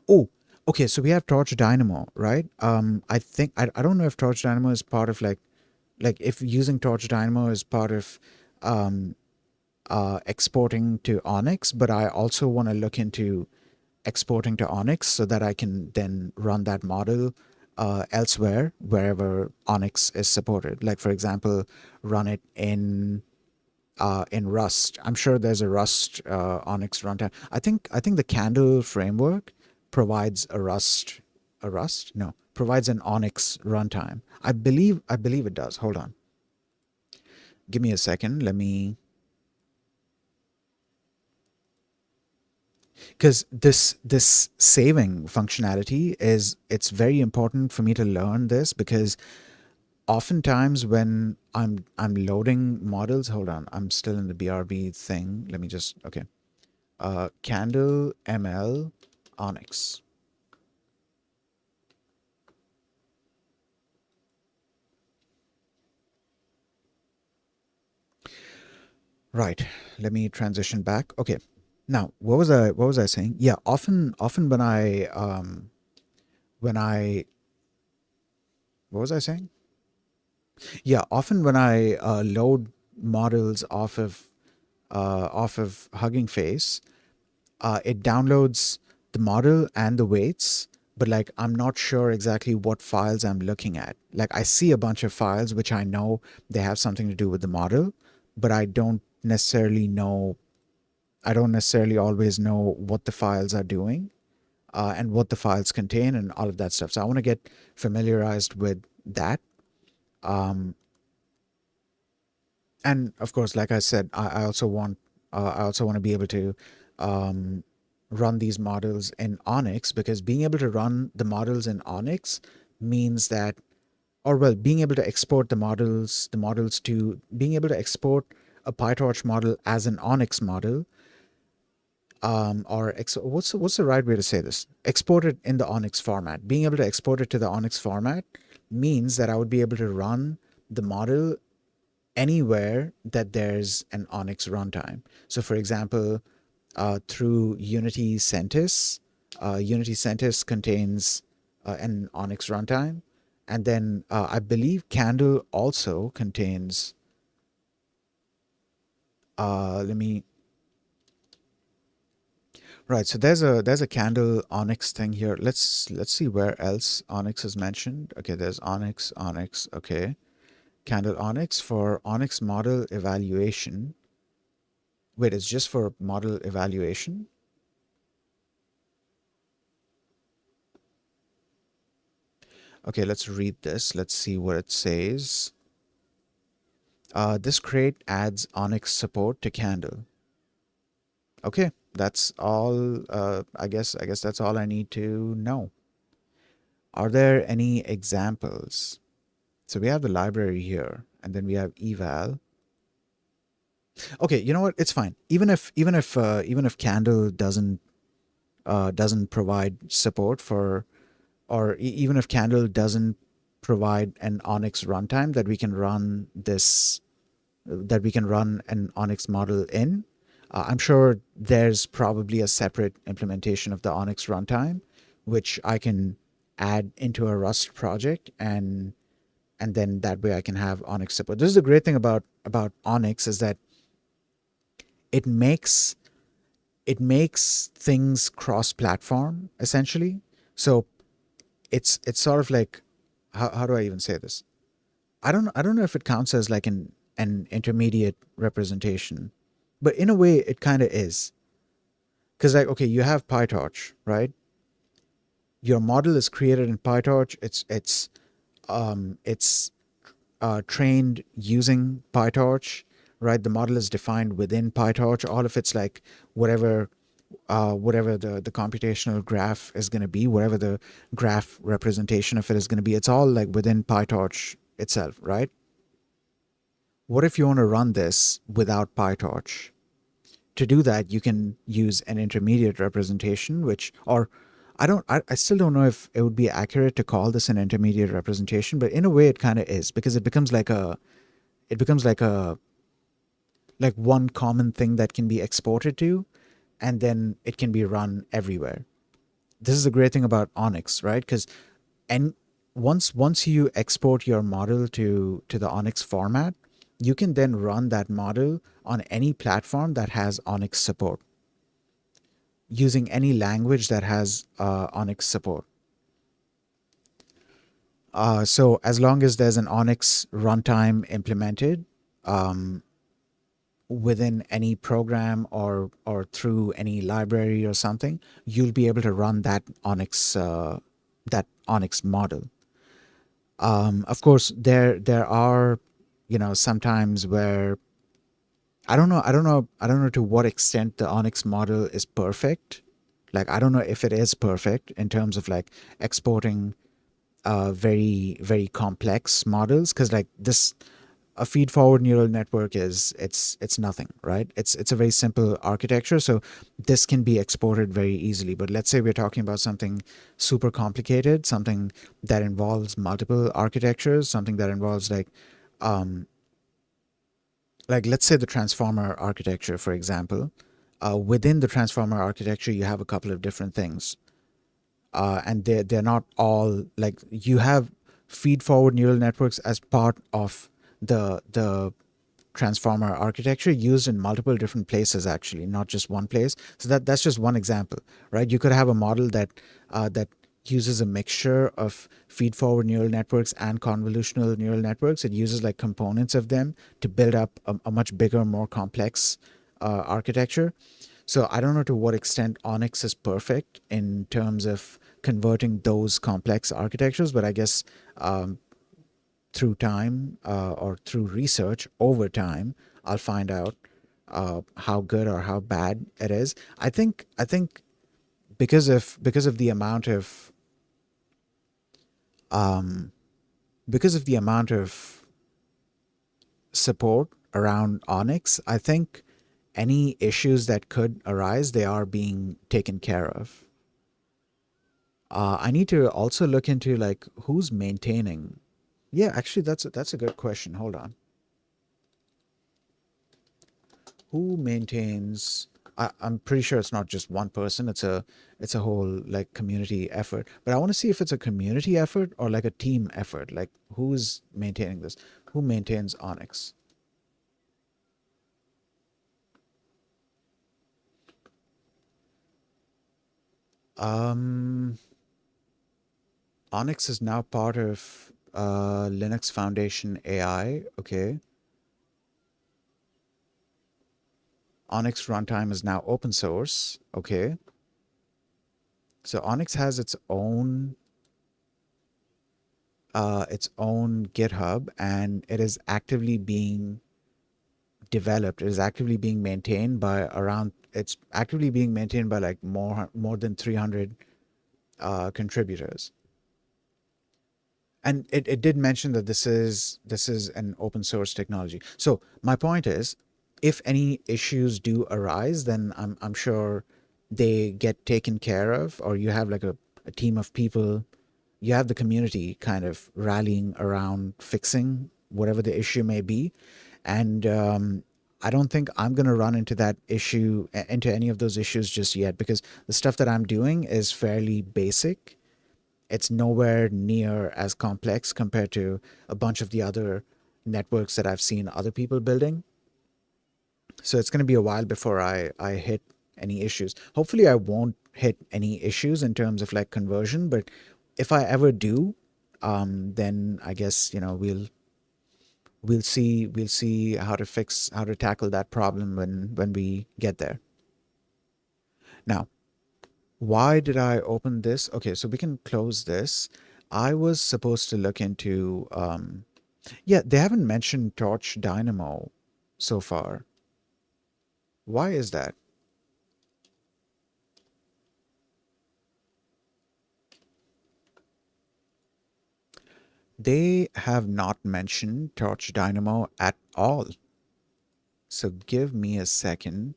Speaker 1: Oh, okay. So we have Torch Dynamo, right? I think I don't know if Torch Dynamo is part of like if using Torch Dynamo is part of exporting to ONNX, but I also want to look into exporting to ONNX so that I can then run that model elsewhere, wherever ONNX is supported. Like for example, run it in Rust. I'm sure there's a Rust ONNX runtime. I think the Candle framework provides provides an ONNX runtime. I believe it does. Hold on. Give me a second. Let me, because this saving functionality it's very important for me to learn this, because oftentimes when I'm loading models, hold on, I'm still in the BRB thing. Let me just, okay. Candle ML ONNX. Right. Let me transition back. Okay. Now, what was I saying? Yeah, often when I what was I saying? Yeah, often when I load models off of Hugging Face, it downloads the model and the weights, but like I'm not sure exactly what files I'm looking at. Like I see a bunch of files which I know they have something to do with the model, but I don't necessarily always know what the files are doing and what the files contain and all of that stuff. So I want to get familiarized with that. Um, and of course, like I said, I also want to be able to um, run these models in ONNX, because being able to run the models in ONNX means that or well, being able to export the models to being able to export a PyTorch model as an ONNX model, what's the right way to say this? Export it in the ONNX format. Being able to export it to the ONNX format means that I would be able to run the model anywhere that there's an ONNX runtime. So, for example, through Unity CentOS, Unity CentOS contains an ONNX runtime, and then I believe Candle also contains. Let me Right. So there's a Candle ONNX thing here. Let's see where else ONNX is mentioned. Okay, there's ONNX. Okay, Candle ONNX for ONNX model evaluation. Wait, it's just for model evaluation? Okay, let's read this. Let's see what it says. This crate adds ONNX support to Candle. Okay, that's all. I guess that's all I need to know. Are there any examples? So we have the library here, and then we have eval. Okay, you know what? It's fine. Even if Candle doesn't provide support for, or even if Candle doesn't provide an ONNX runtime that we can run an ONNX model in, I'm sure there's probably a separate implementation of the ONNX runtime, which I can add into a Rust project, and then that way I can have ONNX support. This is the great thing about ONNX, is that it makes it makes things cross-platform essentially. So it's sort of like, how do I even say this? I don't know if it counts as like an intermediate representation, but in a way it kind of is, because like, okay, you have PyTorch, right? Your model is created in PyTorch. It's trained using PyTorch, right? The model is defined within PyTorch. All of it's like whatever whatever the computational graph is going to be, whatever the graph representation of it is going to be, it's all like within PyTorch itself, right? What if you want to run this without PyTorch? To do that, you can use an intermediate representation, which, or I still don't know if it would be accurate to call this an intermediate representation, but in a way it kind of is, because it becomes like one common thing that can be exported to, and then it can be run everywhere. This is the great thing about ONNX, right? Because and once you export your model to the ONNX format, you can then run that model on any platform that has ONNX support, using any language that has ONNX support. So as long as there's an ONNX runtime implemented within any program, or through any library or something, you'll be able to run that ONNX model. Of course, there are, sometimes where I don't know to what extent the ONNX model is perfect. Like, I don't know if it is perfect in terms of like exporting very very complex models, because like this, a feed forward neural network it's nothing, right? It's a very simple architecture, so this can be exported very easily. But let's say we're talking about something super complicated, something that involves multiple architectures, something that involves like let's say the transformer architecture, for example. Within the transformer architecture, you have a couple of different things, and they're not all like, you have feed forward neural networks as part of the transformer architecture, used in multiple different places, actually, not just one place. So that's just one example, right? You could have a model that uses a mixture of feed forward neural networks and convolutional neural networks. It uses like components of them to build up a much bigger, more complex architecture. So I don't know to what extent ONNX is perfect in terms of converting those complex architectures, but I guess through time, or through research over time, I'll find out how good or how bad it is. I think because of the amount of because of the amount of support around ONNX, I think any issues that could arise, they are being taken care of. I need to also look into like who's maintaining. Yeah, actually, that's a good question. Hold on. Who maintains? I'm pretty sure it's not just one person. It's a whole like community effort. But I want to see if it's a community effort or like a team effort. Like who's maintaining this? Who maintains ONNX? Um, ONNX is now part of Linux Foundation AI. Okay. ONNX runtime is now open source. Okay. So ONNX has its own GitHub, and it is actively being developed. It is actively being maintained by around. It's actively being maintained by like more than 300 contributors. And it did mention that this is an open source technology. So my point is, if any issues do arise, then I'm sure they get taken care of, or you have like a team of people, you have the community kind of rallying around fixing whatever the issue may be. And I don't think I'm going to run into that issue, into any of those issues just yet, because the stuff that I'm doing is fairly basic. It's nowhere near as complex compared to a bunch of the other networks that I've seen other people building. So it's going to be a while before I hit any issues. Hopefully, I won't hit any issues in terms of like conversion, but if I ever do, then I guess we'll see how to tackle that problem when we get there. Now, why did I open this? Okay, so we can close this. I was supposed to look into yeah, they haven't mentioned TorchDynamo so far. Why is that? They have not mentioned TorchDynamo at all. So give me a second.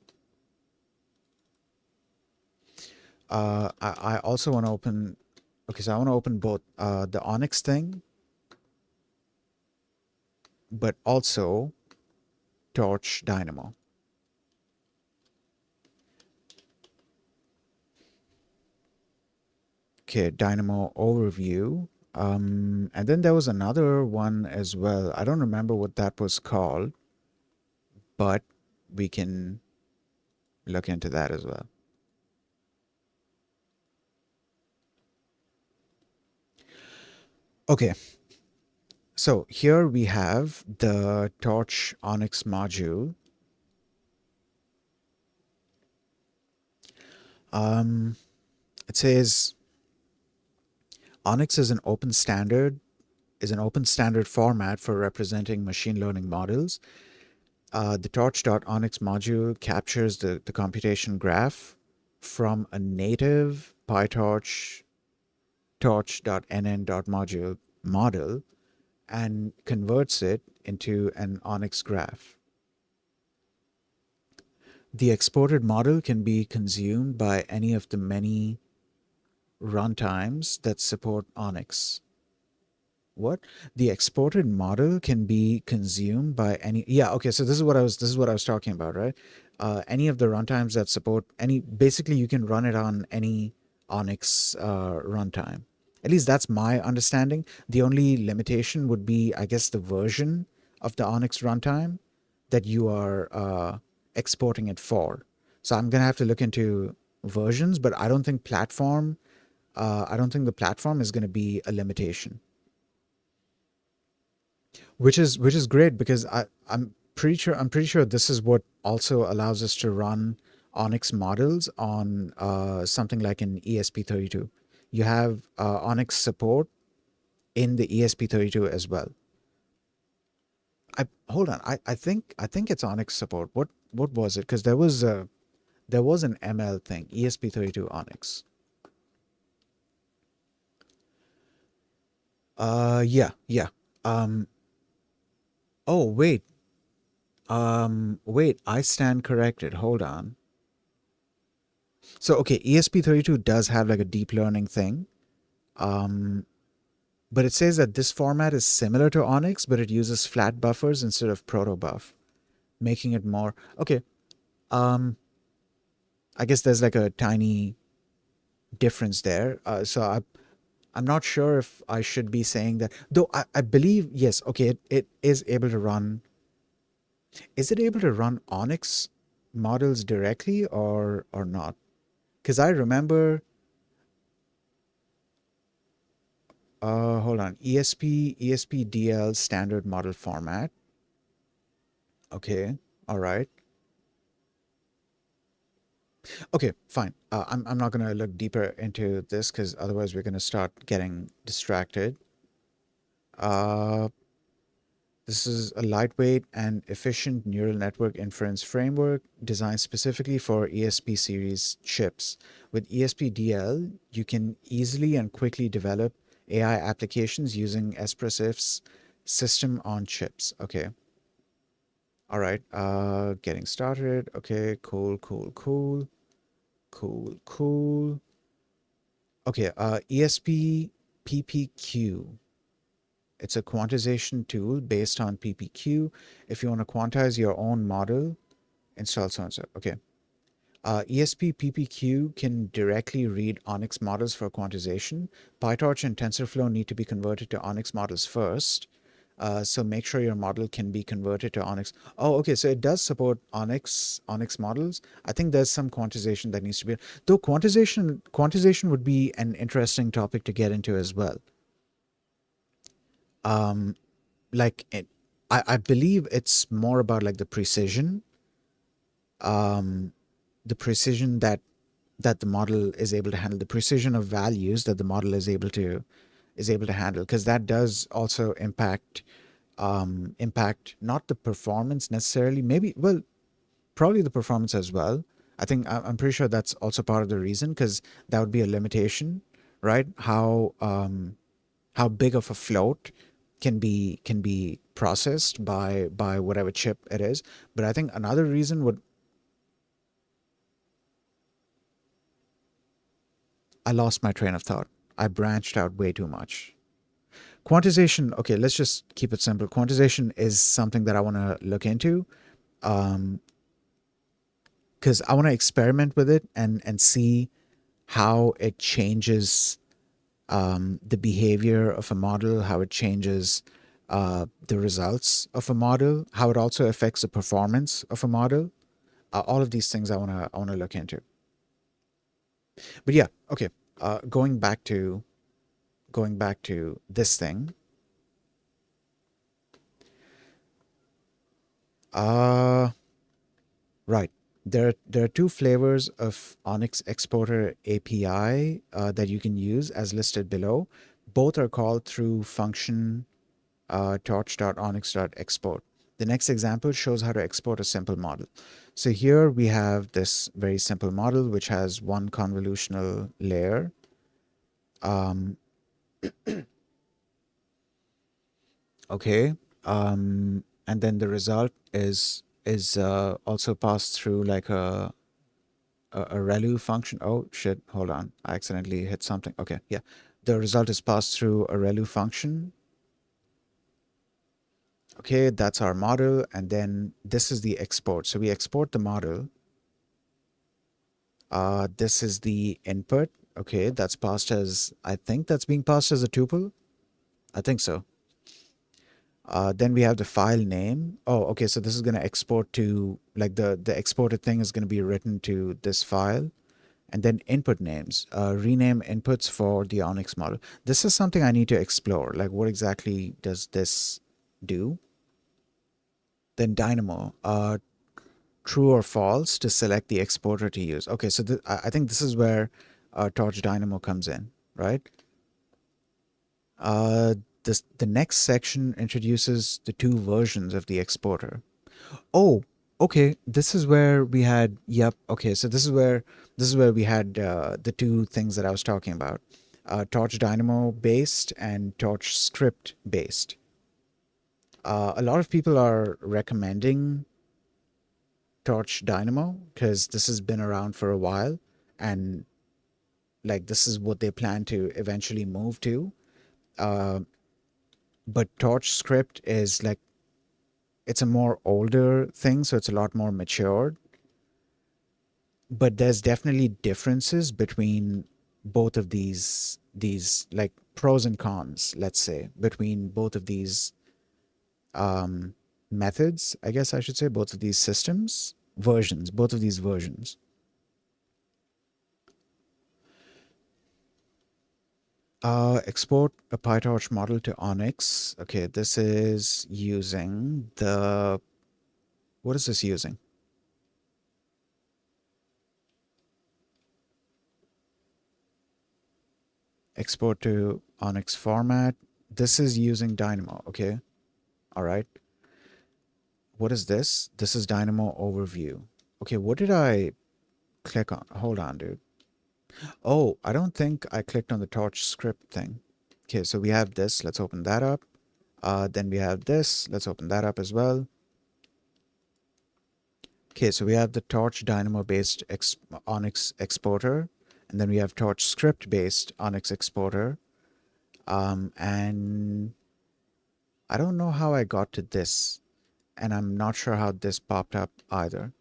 Speaker 1: I also want to open. Okay, so I want to open both the ONNX thing, but also TorchDynamo. Okay, Dynamo overview. And then there was another one as well. I don't remember what that was called, but we can look into that as well. Okay, so here we have the Torch ONNX module. Um, it says ONNX is an open standard format for representing machine learning models. The torch.onyx module captures the computation graph from a native PyTorch torch.nn.module model and converts it into an ONNX graph. The exported model can be consumed by any of the many runtimes that support ONNX. What? The exported model can be consumed by any. Yeah, okay, so this is what I was talking about, right? Any of the runtimes that support any. Basically, you can run it on any ONNX runtime. At least that's my understanding. The only limitation would be, I guess, the version of the ONNX runtime that you are exporting it for. So I'm gonna have to look into versions, but I don't think platform. I don't think the platform is going to be a limitation. Which is great because I'm pretty sure this is what also allows us to run ONNX models on something like an ESP32. You have ONNX support in the ESP32 as well. I hold on. I think it's ONNX support. What was it? Because there was an ML thing, ESP32 ONNX. Yeah, yeah. Um, oh, wait, I stand corrected. Hold on. So, okay, ESP32 does have like a deep learning thing. Um, but it says that this format is similar to ONNX, but it uses flat buffers instead of protobuf, making it more, okay. Um, I guess there's like a tiny difference there. I'm not sure if I should be saying that, though I believe, yes, okay, it is able to run, is it able to run ONNX models directly or not? Because I remember, hold on, ESPDL standard model format. Okay, all right. Okay, fine. I'm not going to look deeper into this because otherwise we're going to start getting distracted. Uh, This is a lightweight and efficient neural network inference framework designed specifically for ESP series chips. With ESPDL, you can easily and quickly develop AI applications using Espressif's system on chips. Okay. All right. Getting started. Okay. Cool, cool, cool. Cool, cool. Okay. ESP PPQ. It's a quantization tool based on PPQ. If you want to quantize your own model, install so and so. Okay. ESP PPQ can directly read ONNX models for quantization. PyTorch and TensorFlow need to be converted to ONNX models first. So make sure your model can be converted to ONNX. Oh, okay. So it does support ONNX models. I think there's some quantization that needs to be. Though quantization would be an interesting topic to get into as well. Um, like it, I believe it's more about like um, the precision that the model is able to handle, the precision of values that the model is able to handle, because that does also impact not the performance necessarily, maybe, well, probably the performance as well. I think I'm pretty sure that's also part of the reason, because that would be a limitation, right? How big of a float can be processed by whatever chip it is. But I think another reason would, I lost my train of thought. I branched out way too much. Quantization, okay, let's just keep it simple. Quantization is something that I want to look into, because I want to experiment with it and see how it changes the behavior of a model, how it changes the results of a model, how it also affects the performance of a model. All of these things I wanna look into. But yeah, okay. Going back to this thing. Uh, right. There are two flavors of ONNX Exporter API that you can use as listed below. Both are called through function torch.onyx.export. The next example shows how to export a simple model. So here we have this very simple model which has one convolutional layer. Um, okay. And then the result is also passed through like a ReLU function. Oh shit! Hold on, I accidentally hit something. Okay, yeah, the result is passed through a ReLU function. Okay, that's our model, and then this is the export. So we export the model. This is the input. Okay, that's passed as, I think that's being passed as a tuple. I think so. Then we have the file name. Oh, okay, so this is going to export to, like the exported thing is going to be written to this file. And then input names, rename inputs for the ONNX model. This is something I need to explore. Like, what exactly does this do? Then Dynamo, true or false to select the exporter to use. Okay, so I think this is where TorchDynamo comes in, right? Uh, the next section introduces the two versions of the exporter. Oh, okay. This is where we had. Yep. Okay. So this is where we had the two things that I was talking about: TorchDynamo based and TorchScript based. A lot of people are recommending TorchDynamo because this has been around for a while, and like this is what they plan to eventually move to. Uh, but TorchScript is like it's a more older thing, so it's a lot more matured. But there's definitely differences between both of these like pros and cons, let's say, between both of these um, methods, I guess I should say, both of these systems, versions, both of these versions. Export a PyTorch model to ONNX. Okay, this is using what is this using? Export to ONNX format. This is using Dynamo. Okay, all right. What is this? This is Dynamo overview. Okay, what did I click on? Hold on, dude. Oh, I don't think I clicked on the torch script thing. Okay, so we have this. Let's open that up. Then we have this. Let's open that up as well. Okay, so we have the torch dynamo based ONNX exporter, and then we have torch script based ONNX exporter. And I don't know how I got to this, and I'm not sure how this popped up either.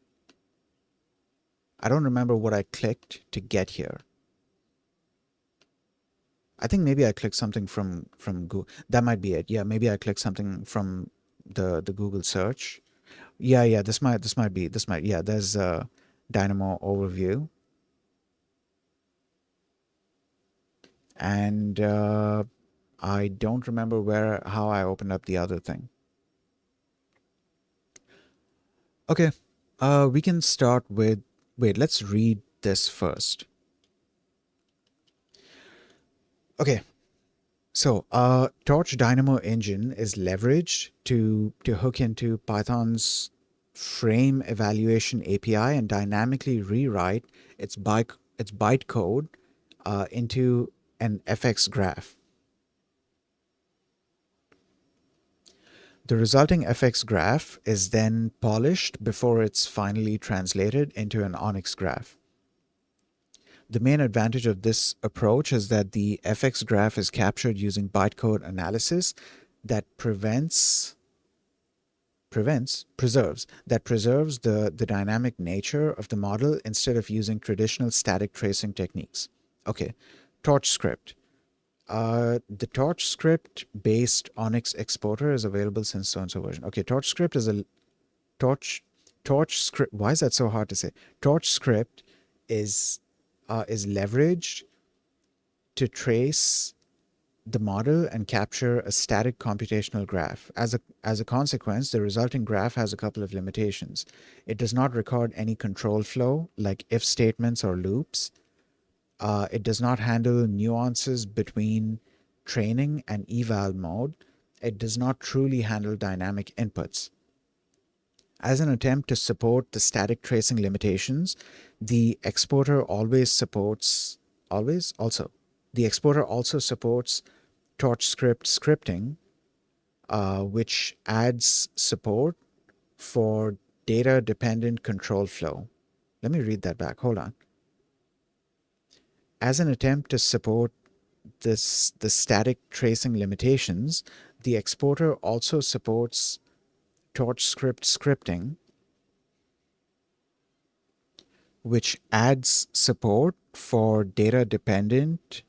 Speaker 1: I don't remember what I clicked to get here. I think maybe I clicked something from Google. That might be it. Yeah, maybe I clicked something from the Google search. Yeah, yeah. This might. Yeah, there's a Dynamo overview, and I don't remember how I opened up the other thing. Okay, we can start with. Wait, let's read this first. Okay, so, Torch Dynamo engine is leveraged to hook into Python's frame evaluation API and dynamically rewrite its bytecode into an FX graph. The resulting FX graph is then polished before it's finally translated into an ONNX graph. The main advantage of this approach is that the FX graph is captured using bytecode analysis that preserves the dynamic nature of the model instead of using traditional static tracing techniques. Okay, TorchScript. The TorchScript based ONNX exporter is available since so-and-so version. Okay, TorchScript is a Torch TorchScript. Why is that so hard to say? TorchScript is leveraged to trace the model and capture a static computational graph. As a consequence, the resulting graph has a couple of limitations. It does not record any control flow, like if statements or loops. It does not handle nuances between training and eval mode. It does not truly handle dynamic inputs. As an attempt to support the static tracing limitations, the exporter always supports, always also, the exporter also supports TorchScript scripting, which adds support for data dependent control flow. Let me read that back. Hold on. As an attempt to support the static tracing limitations, the exporter also supports TorchScript scripting, which adds support for data dependent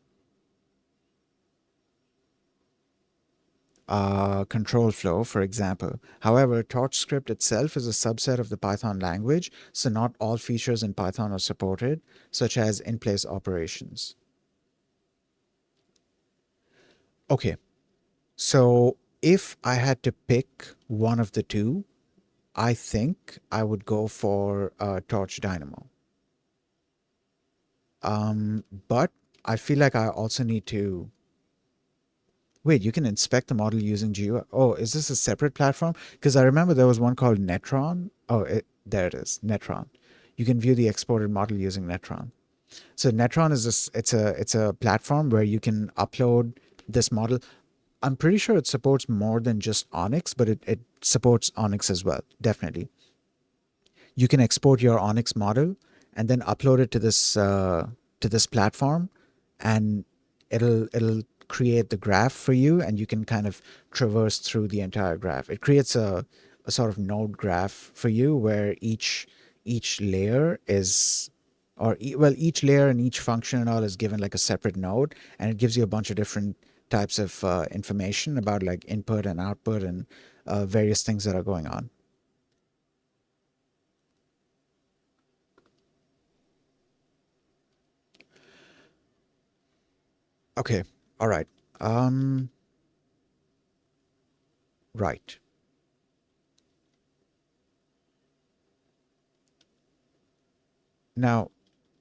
Speaker 1: control flow, for example. However, TorchScript itself is a subset of the Python language, so not all features in Python are supported, such as in-place operations. Okay, so if I had to pick one of the two, I think I would go for TorchDynamo. But I feel like I also need to wait, you can inspect the model using GUI. Oh, is this a separate platform? Because I remember there was one called Netron. Oh, there it is, Netron. You can view the exported model using Netron. So Netron is it's a platform where you can upload this model. I'm pretty sure it supports more than just ONNX, but it supports ONNX as well, definitely. You can export your ONNX model and then upload it to this platform, and it'll create the graph for you, and you can kind of traverse through the entire graph. It creates a sort of node graph for you where each layer is well, each layer and each function and all is given like a separate node, and it gives you a bunch of different types of information about like input and output and various things that are going on. Okay. All right. Um, right. Now,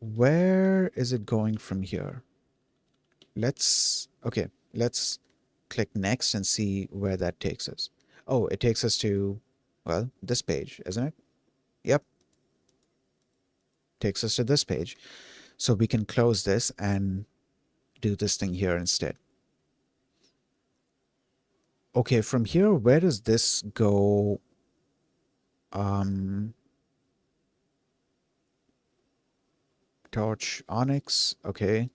Speaker 1: where is it going from here? Okay, let's click next and see where that takes us. Oh, it takes us to, well, this page, isn't it? Yep, takes us to this page. So we can close this and do this thing here instead. Okay, from here, where does this go? Um, Torch ONNX, okay.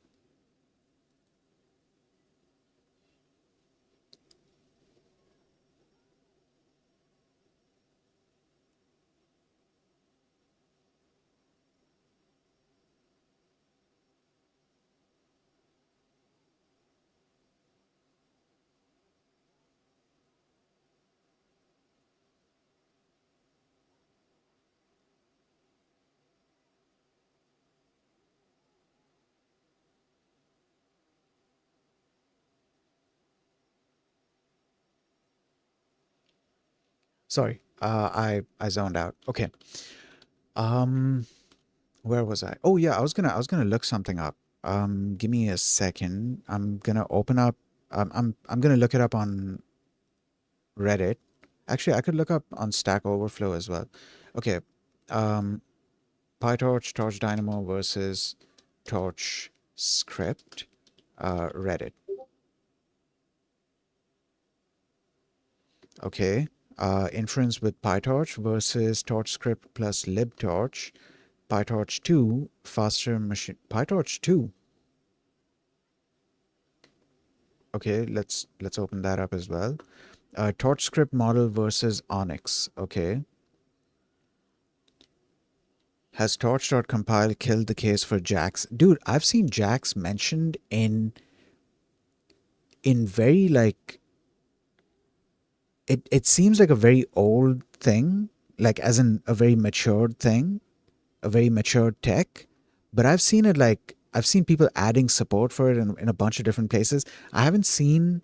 Speaker 1: Sorry, I zoned out. Okay. Um, where was I? Oh yeah, I was gonna look something up. Give me a second. I'm gonna open up. I'm gonna look it up on Reddit. Actually, I could look up on Stack Overflow as well. Okay. Um, PyTorch, TorchDynamo versus TorchScript. Reddit. Okay. Inference with PyTorch versus TorchScript plus libtorch. PyTorch 2 faster machine. PyTorch 2. Okay, let's open that up as well. TorchScript model versus ONNX. Okay. Has torch.compile killed the case for Jax? Dude, I've seen Jax mentioned in very like it seems like a very old thing, like as in a very matured thing, a very matured tech. But I've seen people adding support for it in a bunch of different places. I haven't seen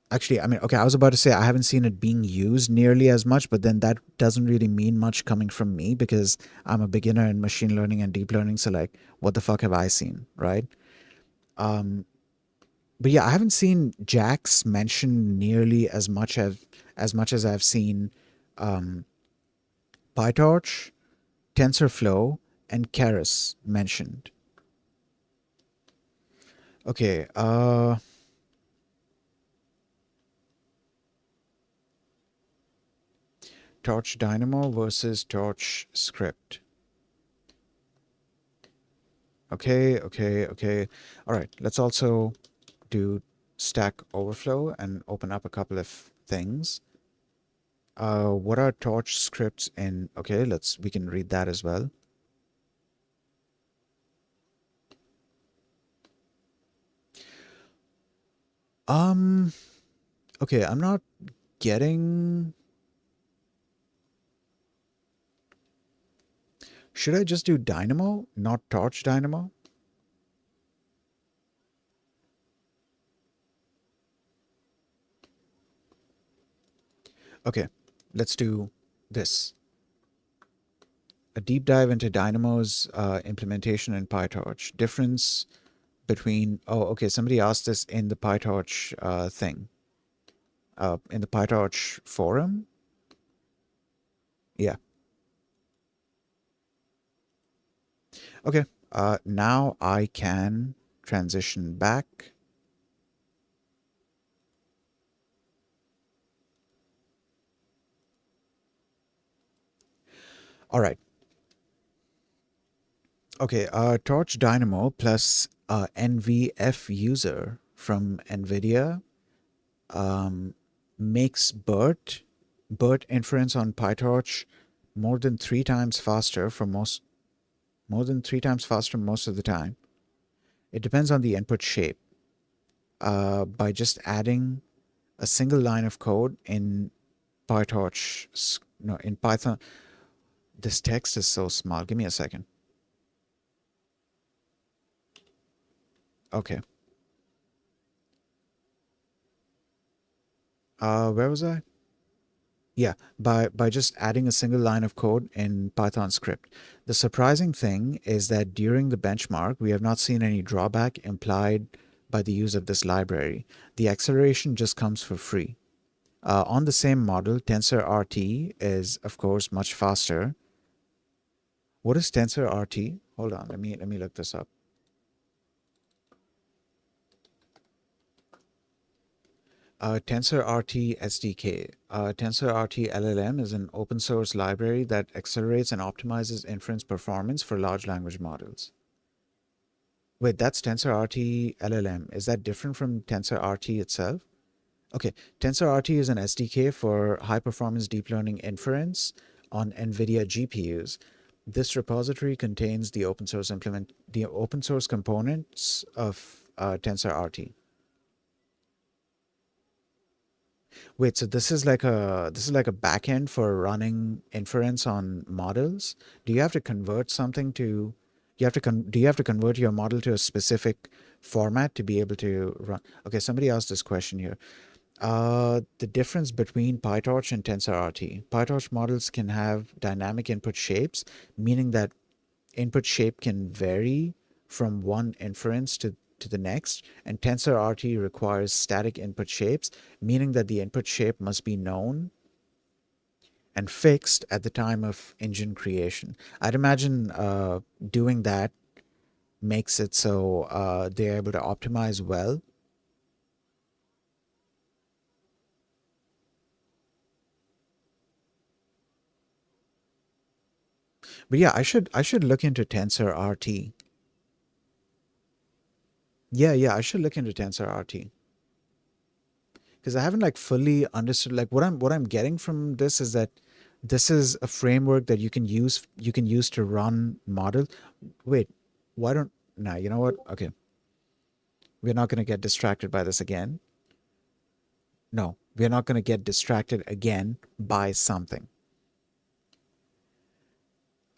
Speaker 1: Actually, I mean, okay, I was about to say I haven't seen it being used nearly as much, but then that doesn't really mean much coming from me because I'm a beginner in machine learning and deep learning. So, like, what the fuck have I seen, right? Um, but yeah, I haven't seen Jax mentioned nearly as much as I've seen um, PyTorch, TensorFlow, and Keras mentioned. Okay, TorchDynamo versus TorchScript. Okay, okay, okay. All right, let's also do Stack Overflow and open up a couple of things. What are torch scripts in? Okay, we can read that as well. Um, okay, I'm not getting. Should I just do Dynamo, not Torch Dynamo? Okay, let's do this. A deep dive into Dynamo's implementation in PyTorch. Difference between. Oh, okay, somebody asked this in the PyTorch thing. In the PyTorch forum. Yeah. Okay. Now I can transition back. All right. Okay. TorchDynamo plus NVFuser from NVIDIA um, makes BERT inference on PyTorch more than 3 times faster for most of the time. It depends on the input shape. By just adding a single line of code in PyTorch, no, in Python. This text is so small. Give me a second. Okay. Where was I? Yeah, by just adding a single line of code in Python script. The surprising thing is that during the benchmark, we have not seen any drawback implied by the use of this library. The acceleration just comes for free. On the same model, TensorRT is, of course, much faster. What is TensorRT? Hold on, let me look this up. TensorRT SDK. TensorRT LLM is an open source library that accelerates and optimizes inference performance for large language models. Wait, that's TensorRT LLM. Is that different from TensorRT itself? Okay, TensorRT is an SDK for high performance deep learning inference on NVIDIA GPUs. This repository contains the open source components of TensorRT. Wait, so this is like a backend for running inference on models? Do you have to convert something to do you have to convert your model to a specific format to be able to run? Okay, somebody asked this question here. The difference between PyTorch and TensorRT. PyTorch models can have dynamic input shapes, meaning that input shape can vary from one inference to the next, and TensorRT requires static input shapes, meaning that the input shape must be known and fixed at the time of engine creation. I'd imagine doing that makes it so they're able to optimize well. But yeah, I should look into TensorRT. Yeah, I should look into TensorRT because I haven't like fully understood like what I'm getting from this is that this is a framework that you can use to run models. Wait, why don't nah, you know what? Okay, we're not going to get distracted by this again. No, we're not going to get distracted again by something.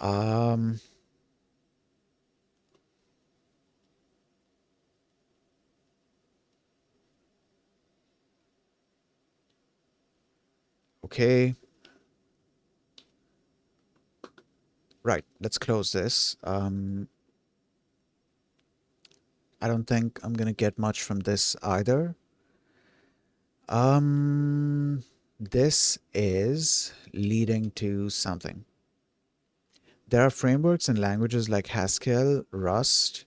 Speaker 1: Um, okay, right. Let's close this. I don't think I'm going to get much from this either. Um, this is leading to something. There are frameworks and languages like Haskell, Rust,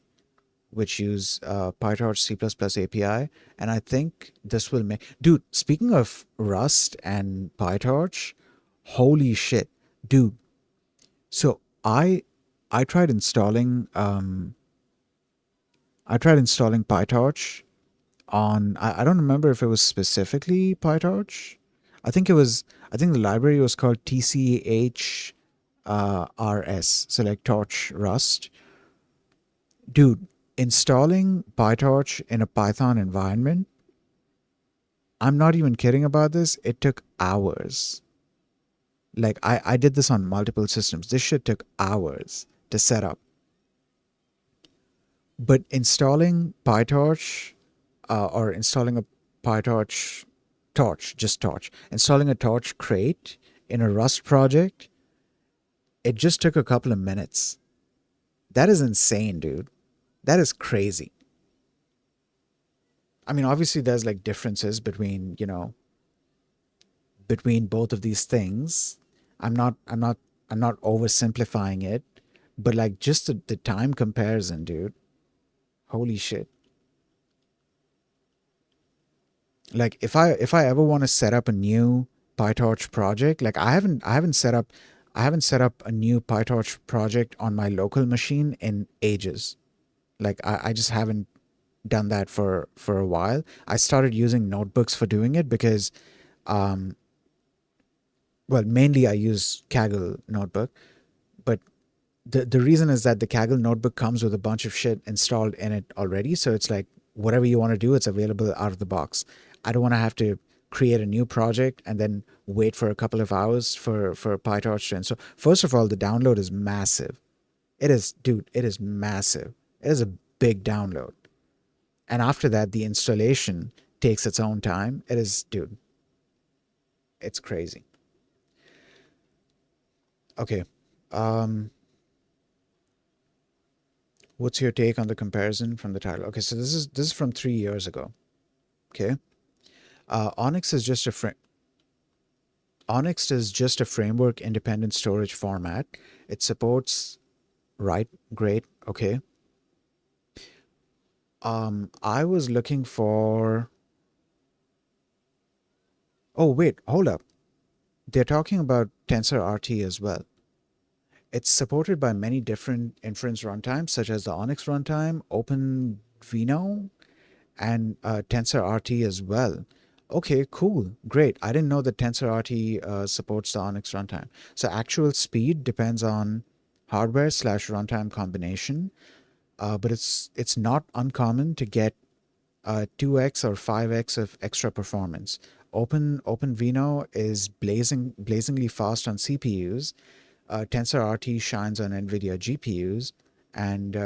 Speaker 1: which use PyTorch C++ API, and I think this will make. Dude, speaking of Rust and PyTorch, holy shit, dude. So I tried installing PyTorch on. I don't remember if it was specifically PyTorch. I think the library was called TCH RS, so like Torch Rust. Dude, installing PyTorch in a Python environment, I'm not even kidding about this. It took hours. Like I did this on multiple systems. This shit took hours to set up. But installing PyTorch or installing a PyTorch just Torch, installing a Torch crate in a Rust project, it just took a couple of minutes. That is insane, dude. That is crazy. I mean, obviously there's like differences between both of these things. I'm not oversimplifying it, but like just the time comparison, dude. Holy shit. Like if I ever want to set up a new PyTorch project, like I haven't set up I haven't set up a new PyTorch project on my local machine in ages. Like I just haven't done that for a while. I started using notebooks for doing it because, um, well, mainly I use Kaggle notebook, but the reason is that the Kaggle notebook comes with a bunch of shit installed in it already. So it's like whatever you want to do, it's available out of the box. I don't want to have to create a new project and then wait for a couple of hours for PyTorch to install. First of all, the download is massive. It is, dude, it is massive. It is a big download. And after that, the installation takes its own time. It is, dude, it's crazy. Okay. Um, what's your take on the comparison from the title? Okay, so this is from 3 years ago. Okay. ONNX is just a ONNX is just a framework independent storage format. It supports, right, great, okay. I was looking for, oh wait, hold up. They're talking about TensorRT as well. It's supported by many different inference runtimes, such as the ONNX runtime, OpenVINO, and TensorRT as well. Okay, cool, great. I didn't know that TensorRT supports the ONNX runtime. So actual speed depends on hardware/runtime combination, but it's not uncommon to get 2x or 5x of extra performance. OpenVINO is blazingly fast on CPUs. TensorRT shines on NVIDIA GPUs, and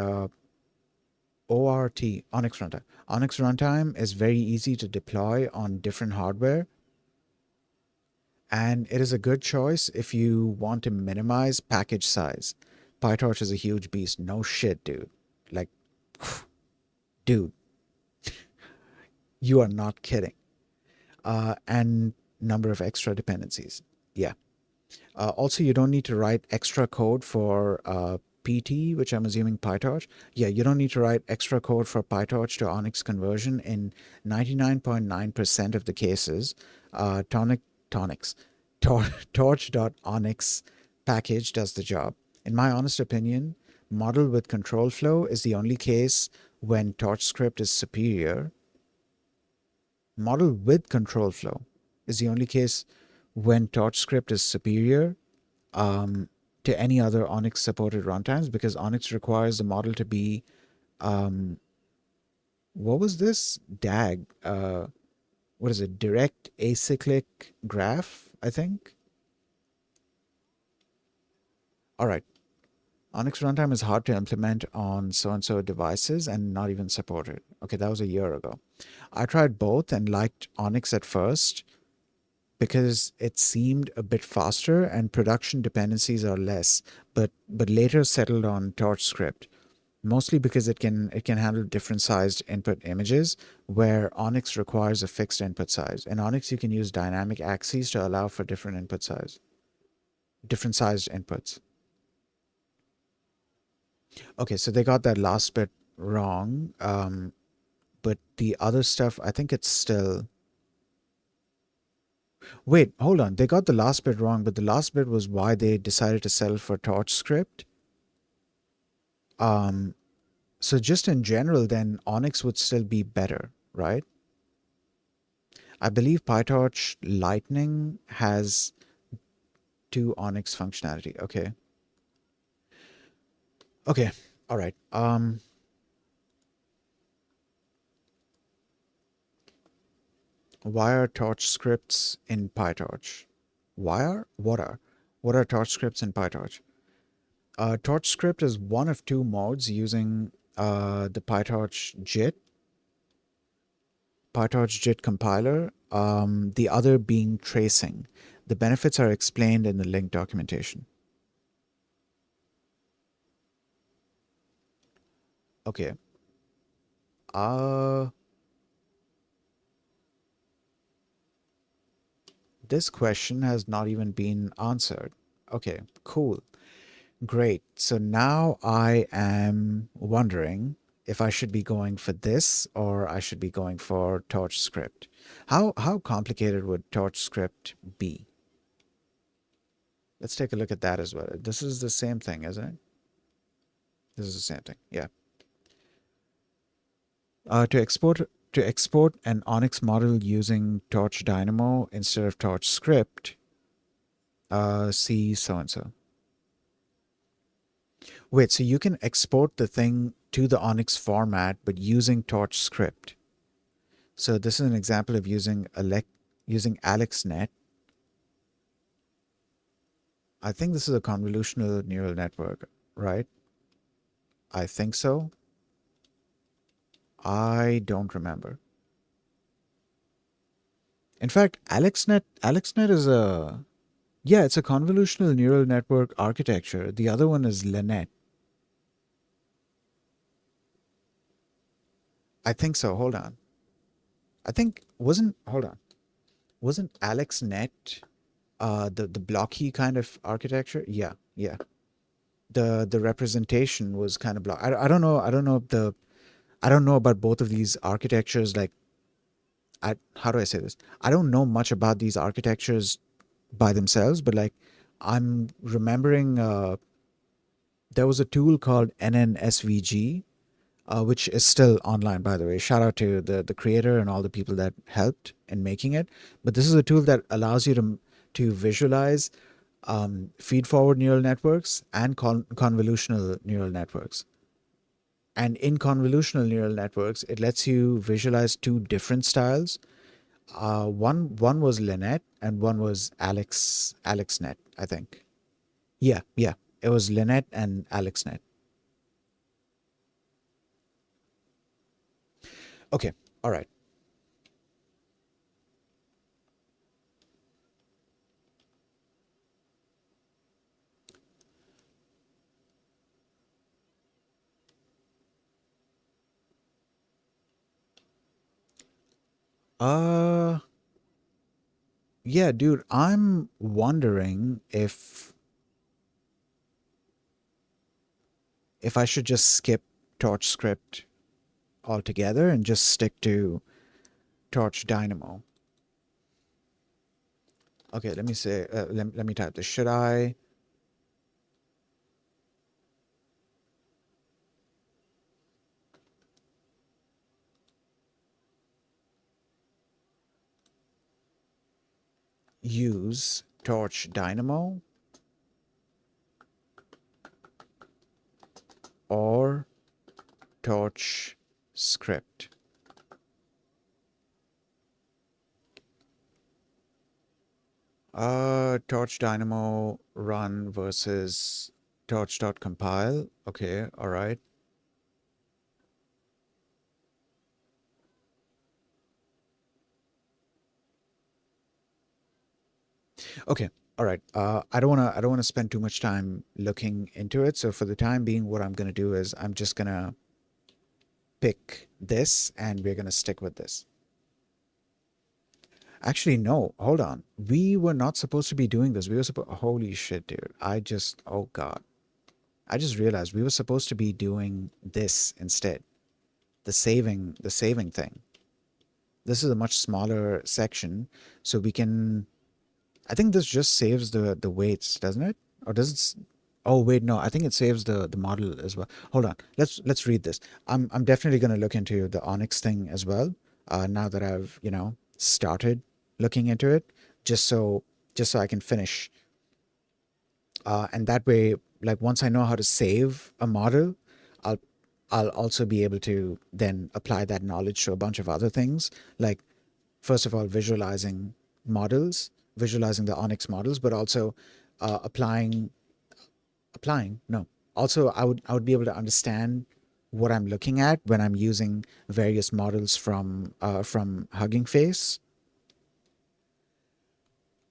Speaker 1: ORT, ONNX runtime. ONNX runtime is very easy to deploy on different hardware, and it is a good choice if you want to minimize package size. PyTorch is a huge beast. No shit, dude. Like, dude, you are not kidding. And number of extra dependencies. Yeah. Also, you don't need to write extra code for PT, which I'm assuming PyTorch. Yeah, you don't need to write extra code for PyTorch to ONNX conversion in 99.9% of the cases. Tonics, torch.onyx package does the job. In my honest opinion, model with control flow is the only case when TorchScript is superior. Model with control flow is the only case when TorchScript is superior um, to any other ONNX supported runtimes, because ONNX requires the model to be, what was this? DAG. What is it? Direct acyclic graph, I think. All right. ONNX runtime is hard to implement on so-and-so devices and not even supported. Okay, that was a year ago. I tried both and liked ONNX at first because it seemed a bit faster and production dependencies are less, but later settled on TorchScript, mostly because it can handle different sized input images where ONNX requires a fixed input size. In ONNX, you can use dynamic axes to allow for different input size, different sized inputs. Okay, so they got that last bit wrong, but the other stuff, I think it's still. Wait, hold on. They got the last bit wrong, but the last bit was why they decided to settle for TorchScript. Um, so just in general, then ONNX would still be better, right? I believe PyTorch Lightning has two ONNX functionality. Okay. Okay. All right. Why are torch scripts in PyTorch? Why are? What are? What are torch scripts in PyTorch? Torch script is one of two modes using the PyTorch JIT compiler, the other being tracing. The benefits are explained in the link documentation. Okay. Uh, this question has not even been answered. Okay, cool. Great. So now I am wondering if I should be going for this or I should be going for TorchScript. How complicated would TorchScript be? Let's take a look at that as well. This is the same thing, isn't it? This is the same thing. Yeah. To export an ONNX model using TorchDynamo instead of TorchScript, see so and so. Wait, so you can export the thing to the ONNX format, but using TorchScript. So this is an example of using AlexNet. I think this is a convolutional neural network, right? I think so. I don't remember. In fact, AlexNet is a, yeah, it's a convolutional neural network architecture. The other one is Linnet. I think so. Hold on. I think wasn't AlexNet the blocky kind of architecture? Yeah, yeah. The representation was kind of block. I don't know. I don't know about both of these architectures. Like, how do I say this? I don't know much about these architectures by themselves, but like, I'm remembering there was a tool called NNSVG, which is still online, by the way. Shout out to the creator and all the people that helped in making it. But this is a tool that allows you to visualize feed forward neural networks and convolutional neural networks. And in convolutional neural networks, it lets you visualize two different styles. One was Linnet and one was AlexNet, I think. Yeah, yeah. It was Linnet and AlexNet. Okay, all right. Uh, yeah, dude, I'm wondering if I should just skip TorchScript altogether and just stick to TorchDynamo. Okay, let me say, let me type this. Should I use TorchDynamo or TorchScript? TorchDynamo run versus torch.compile. Okay, all right. Okay, all right. I don't wanna spend too much time looking into it. So for the time being, what I'm gonna do is I'm just gonna pick this and we're gonna stick with this. Actually, no, hold on. We were not supposed to be doing this. We were supposed, holy shit, dude. Oh God. I just realized we were supposed to be doing this instead. The saving thing. This is a much smaller section, so we can, I think this just saves the weights, doesn't it? Or does it? Oh wait, no. I think it saves the model as well. Hold on. Let's read this. I'm definitely going to look into the ONNX thing as well. Now that I've started looking into it, just so just so I can finish. And that way, like once I know how to save a model, I'll I'll also be able to then apply that knowledge to a bunch of other things, like first of all, visualizing the ONNX models, but also applying. No, also I would be able to understand what I'm looking at when I'm using various models from Hugging Face.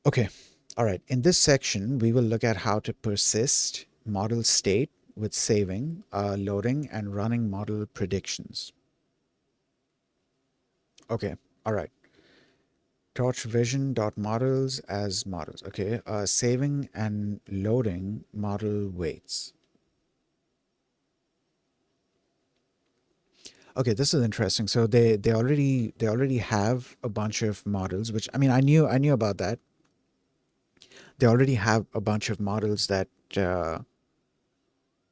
Speaker 1: Okay, all right. In this section, we will look at how to persist model state with saving, loading, and running model predictions. Okay, all right. Torch vision dot models as models. Okay, saving and loading model weights. Okay, this is interesting. So they already have a bunch of models, which I mean I knew about that. they already have a bunch of models uh,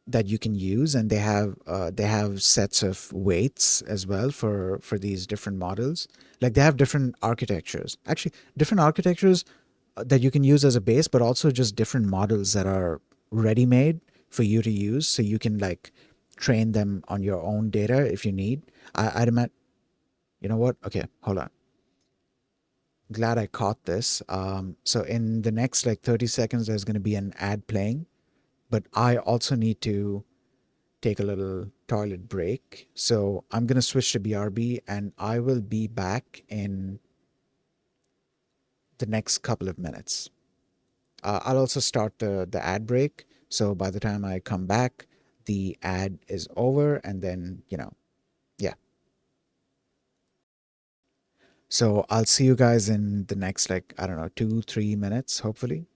Speaker 1: that you can use, and they have sets of weights as well for these different models. Like they have different architectures, actually different architectures that you can use as a base, but also just different models that are ready made for you to use, so you can like train them on your own data if you need. I'd imagine, you know what, okay, hold on, glad I caught this. So in the next like 30 seconds there's going to be an ad playing, but I also need to take a little toilet break. So I'm going to switch to BRB, and I will be back in the next couple of minutes. I'll also start the ad break. So by the time I come back, the ad is over, and then, yeah. So I'll see you guys in the next, like, I don't know, 2, 3 minutes, hopefully.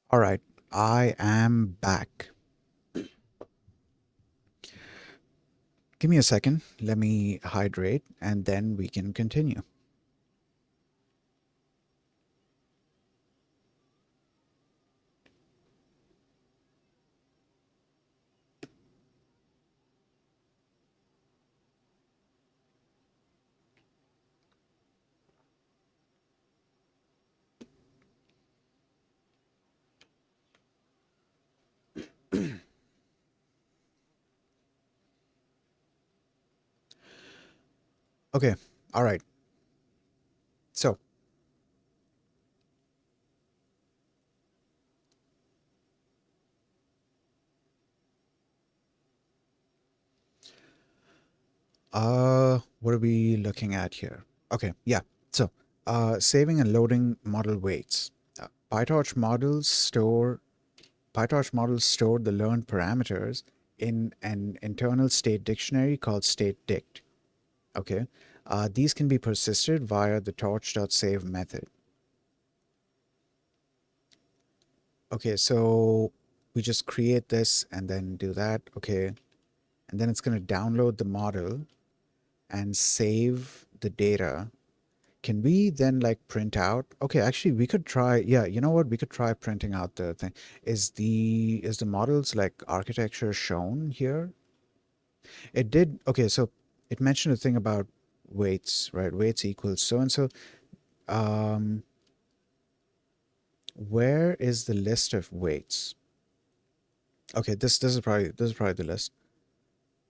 Speaker 1: All right, I am back. Give me a second. Let me hydrate and then we can continue. Okay, all right. So, what are we looking at here? Okay, yeah. So, saving and loading model weights. PyTorch models store the learned parameters in an internal state dictionary called stateDict. Okay, these can be persisted via the torch.save method. Okay, so we just create this and then do that. Okay, and then it's going to download the model and save the data. Can we then like print out? Okay, actually we could try, yeah, you know what? We could try printing out the thing. Is the model's like architecture shown here? It did. Okay, so it mentioned a thing about weights, right? Weights equals so and so. Um, where is the list of weights? Okay, this is probably the list.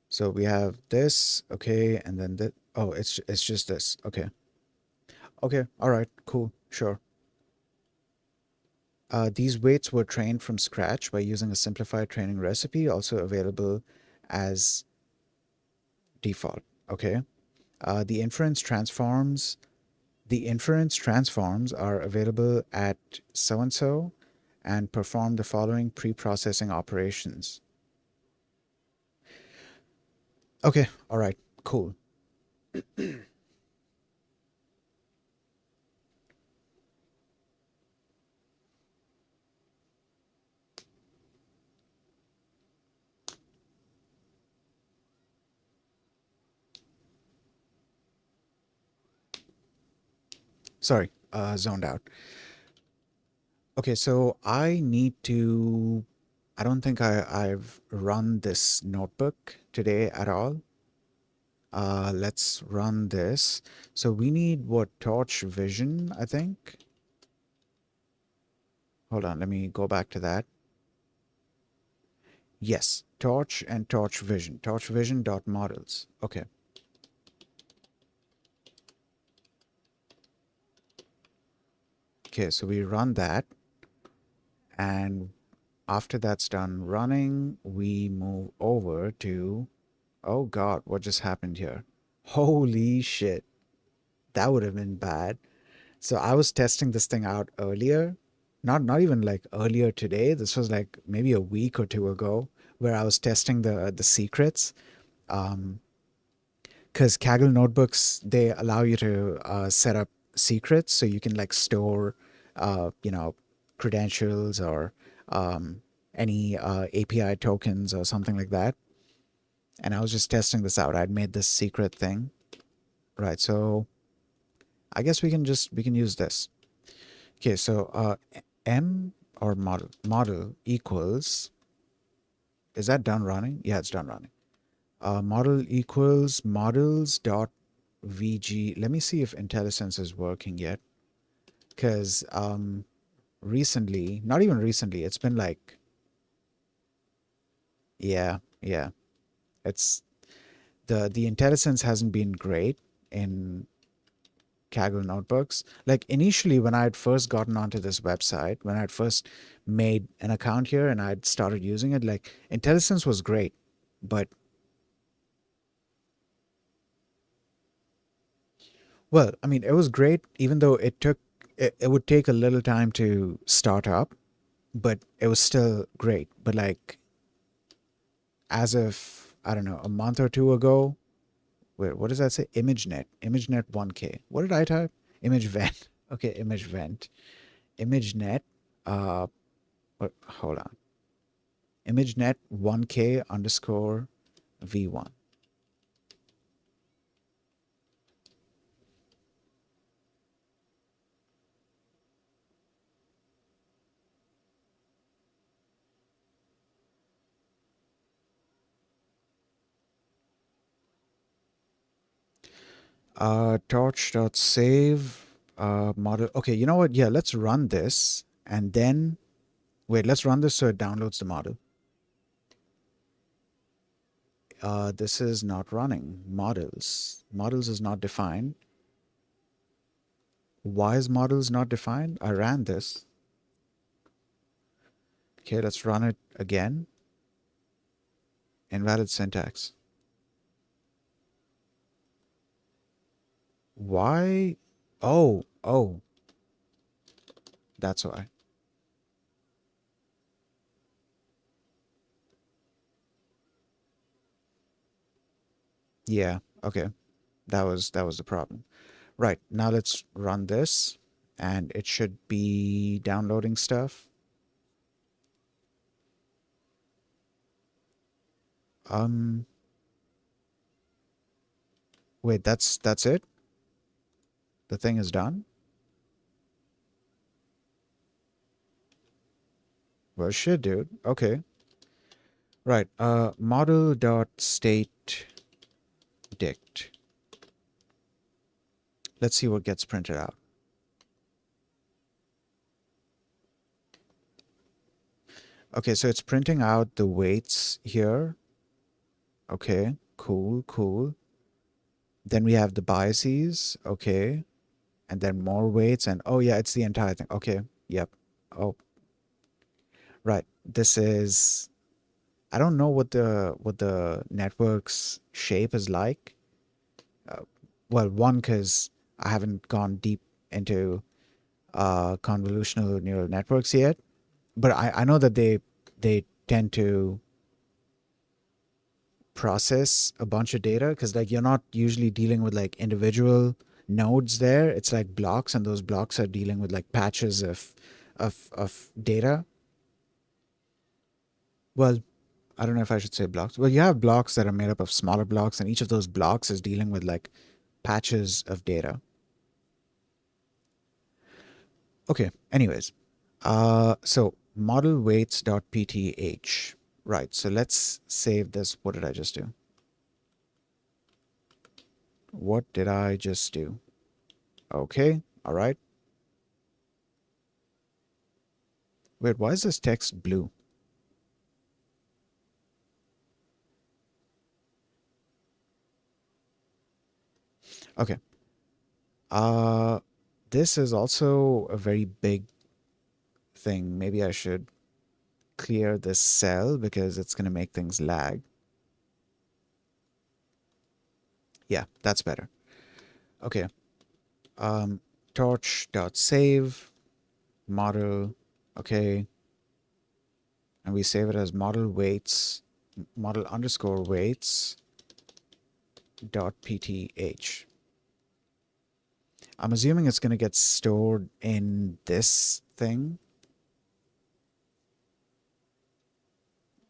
Speaker 1: So we have this, okay, and then that. Oh, it's just this. Okay. Okay. All right. Cool. Sure. These weights were trained from scratch by using a simplified training recipe, also available as default. Okay. Uh, the inference transforms the inference transforms are available at so and so and perform the following pre-processing operations. Okay. All right. Cool. Sorry. Zoned out. Okay, so I need to. I don't think I've run this notebook today at all. Let's run this. So we need what? Torch Vision, I think. Hold on, let me go back to that. Yes, Torch and Torch Vision. Torch Vision dot models. Okay. Okay, so we run that, and after that's done running, we move over to. Oh God, what just happened here? Holy shit, that would have been bad. So I was testing this thing out earlier, not even like earlier today. This was like maybe a week or two ago, where I was testing the secrets. Because Kaggle notebooks, they allow you to set up secrets, so you can like store, you know, credentials or any API tokens or something like that. And I was just testing this out. I'd made this secret thing, right? So I guess we can use this. Okay, so M or model equals, is that done running? Yeah, it's done running. Model equals models dot VG. Let me see if IntelliSense is working yet. Because recently, not even recently, it's been like, yeah, yeah. It's the IntelliSense hasn't been great in Kaggle notebooks. Like initially, when I had first gotten onto this website, when I had first made an account here and I'd started using it, like IntelliSense was great, but well, I mean, it was great, even though it would take a little time to start up, but it was still great. But like as of I don't know, a month or two ago, wait, what does that say? ImageNet 1K. What did I type? Image vent. Okay, image vent. ImageNet. Hold on. ImageNet 1K underscore V1. Torch.save model. Okay, you know what? Yeah, let's run this and then wait, let's run this so it downloads the model. This is not running. Models. Models is not defined. Why is models not defined? I ran this. Okay, let's run it again. Invalid syntax. Why? Oh, that's why. Yeah, okay. That was the problem. Right, now let's run this and it should be downloading stuff. Um, wait, that's it? The thing is done? Well, shit, dude. Okay. Right, model.state dict. Let's see what gets printed out. Okay, so it's printing out the weights here. Okay, cool, cool. Then we have the biases. Okay. And then more weights and oh yeah, it's the entire thing. Okay. Yep. Oh, right. This is I don't know what the network's shape is like. Uh, well, one, because I haven't gone deep into convolutional neural networks yet, but I know that they tend to process a bunch of data because like you're not usually dealing with like individual nodes there. It's like blocks, and those blocks are dealing with like patches of data. Well, I don't know if I should say blocks. Well, you have blocks that are made up of smaller blocks, and each of those blocks is dealing with like patches of data. Okay, anyways. So model weights.pth. Right, so let's save this. What did I just do? What did I just do? Okay, all right. Wait, why is this text blue? Okay. Uh, this is also a very big thing. Maybe I should clear this cell because it's going to make things lag. Yeah, that's better. Okay. Um, torch.save model. Okay. And we save it as model weights, model underscore weights dot pth. I'm assuming it's going to get stored in this thing.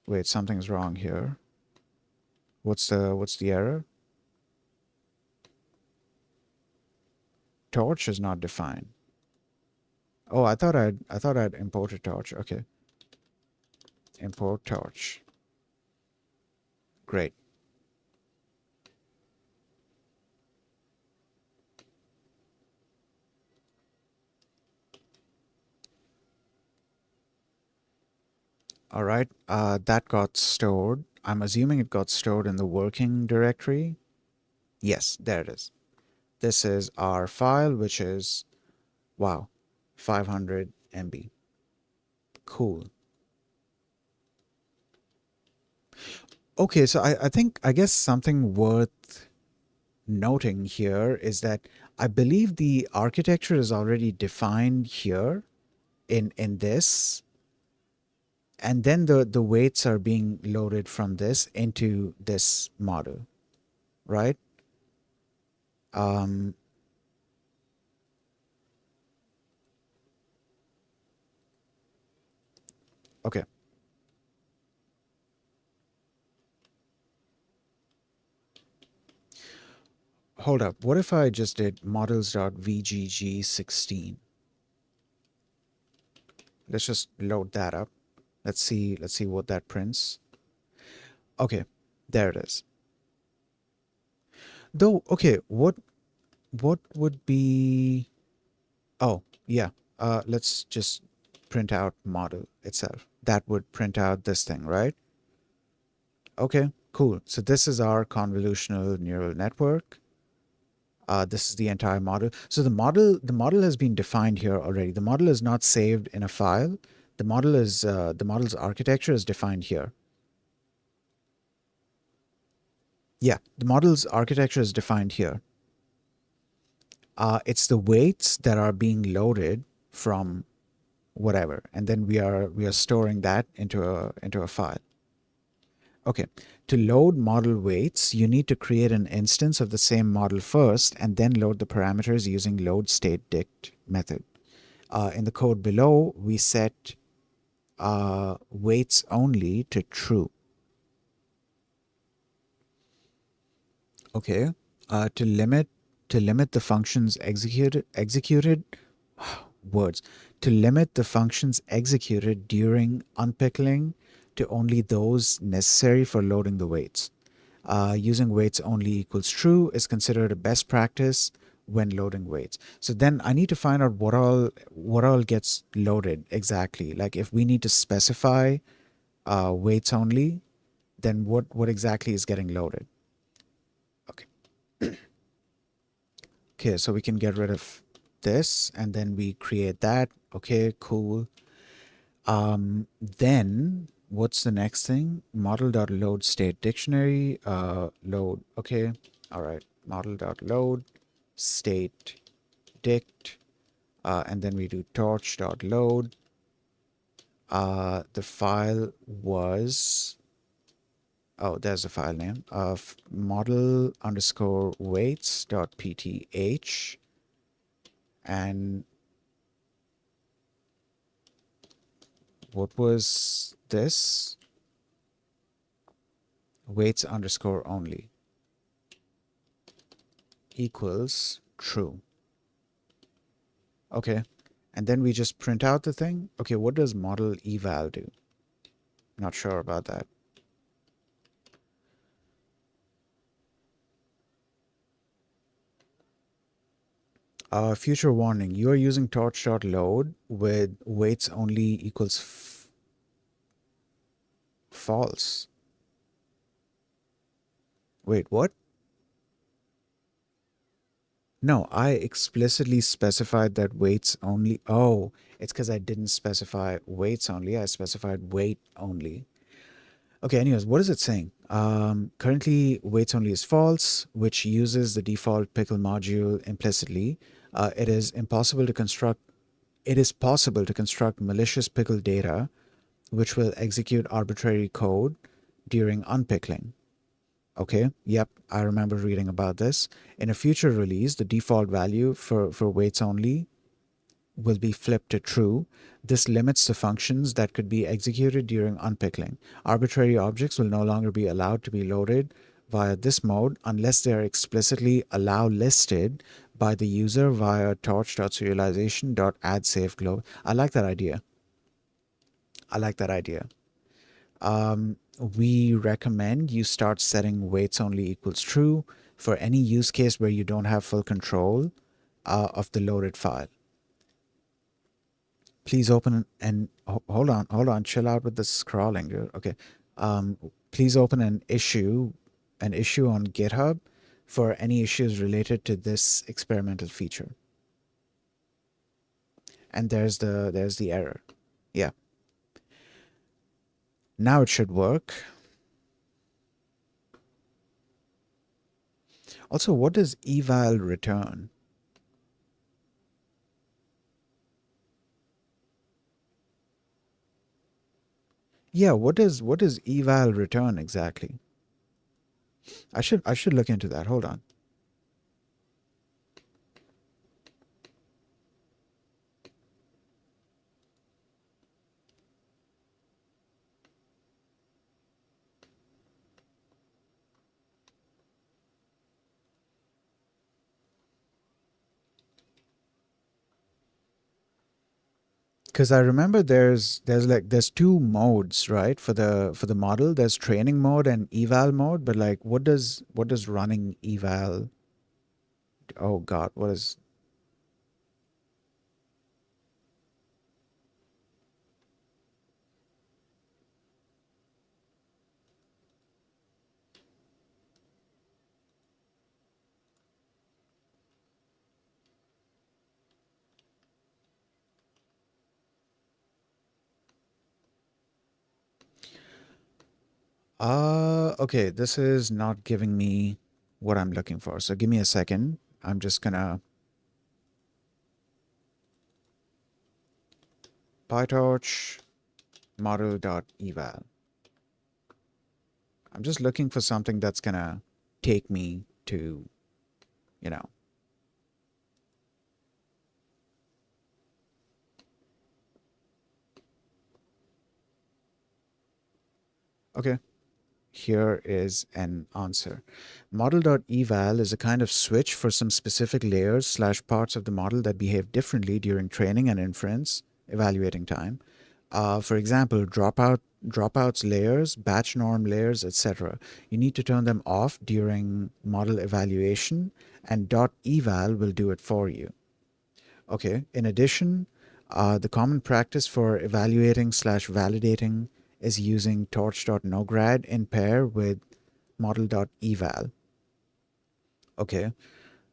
Speaker 1: Wait, something's wrong here. What's the error? Torch is not defined. Oh, I thought I'd imported torch. Okay. Import torch. Great. All right. That got stored. I'm assuming it got stored in the working directory. Yes, there it is. This is our file, which is, wow, 500 MB. Cool. Okay, so I guess something worth noting here is that I believe the architecture is already defined here in this, and then the weights are being loaded from this into this model, right? Um, Okay. Hold up. What if I just did models.vgg16? Let's just load that up. Let's see what that prints. Okay, there it is. Though, okay, what would be, oh, yeah. Let's just print out model itself. That would print out this thing, right? Okay, cool. So this is our convolutional neural network. This is the entire model. So the model has been defined here already. The model is not saved in a file. The model's architecture is defined here. Yeah, the model's architecture is defined here. It's the weights that are being loaded from whatever, and then we are storing that into a file. Okay, to load model weights, you need to create an instance of the same model first, and then load the parameters using load state dict method. In the code below, we set weights only to true. Okay, to limit the functions executed words to limit the functions executed during unpickling to only those necessary for loading the weights. Using weights only equals true is considered a best practice when loading weights. So then I need to find out what all gets loaded exactly. Like if we need to specify weights only, then what exactly is getting loaded? Okay. Okay, so we can get rid of this and then we create that. Okay, cool. Then what's the next thing? Model.load state dictionary, load. Okay. All right. Model.load state dict, and then we do torch.load. The file was, oh, there's the file name of model underscore weights dot pth, and what was this? Weights underscore only equals true. Okay. And then we just print out the thing. Okay, what does model eval do? Not sure about that. Future warning. You are using torch.load with weights only equals false. Wait, what? No, I explicitly specified that weights only. Oh, it's because I didn't specify weights only. I specified weight only. Okay, anyways, what is it saying? Currently, weights only is false, which uses the default pickle module implicitly. It is impossible to construct. It is possible to construct malicious pickle data, which will execute arbitrary code during unpickling. Okay, yep, I remember reading about this. In a future release, the default value for weights only will be flipped to true. This limits the functions that could be executed during unpickling. Arbitrary objects will no longer be allowed to be loaded via this mode unless they are explicitly allow listed by the user via torch.serialization.addSafeGlobe. I like that idea. I like that idea. We recommend you start setting weights only equals true for any use case where you don't have full control of the loaded file. Please open and hold on, chill out with the scrolling, dude. Okay. Please open an issue on GitHub for any issues related to this experimental feature. And there's the error. Yeah. Now it should work. Also, what does eval return? Yeah, what does eval return exactly? I should look into that. Hold on. Because I remember there's two modes, right, for the model. There's training mode and eval mode, but like what does running eval? Oh God, what is? Okay, this is not giving me what I'm looking for. So give me a second. I'm just gonna PyTorch model.eval. I'm just looking for something that's gonna take me to, you know. Okay, here is an answer. Model.eval is a kind of switch for some specific layers slash parts of the model that behave differently during training and inference, evaluating time. For example, dropouts layers, batch norm layers, etc. You need to turn them off during model evaluation, and .eval will do it for you. Okay. In addition, the common practice for evaluating slash validating is using torch.nograd in pair with model.eval. Okay.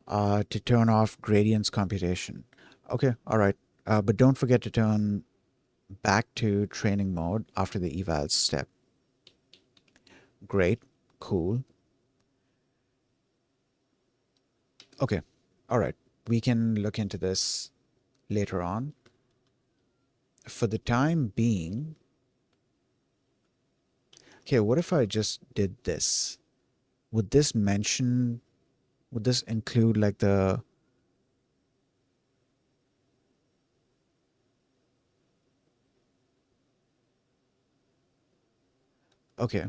Speaker 1: To turn off gradients computation. Okay. All right. But don't forget to turn back to training mode after the eval step. Great. Cool. Okay. All right. We can look into this later on. For the time being, okay, what if I just did this? Would this mention, would this include like the, okay.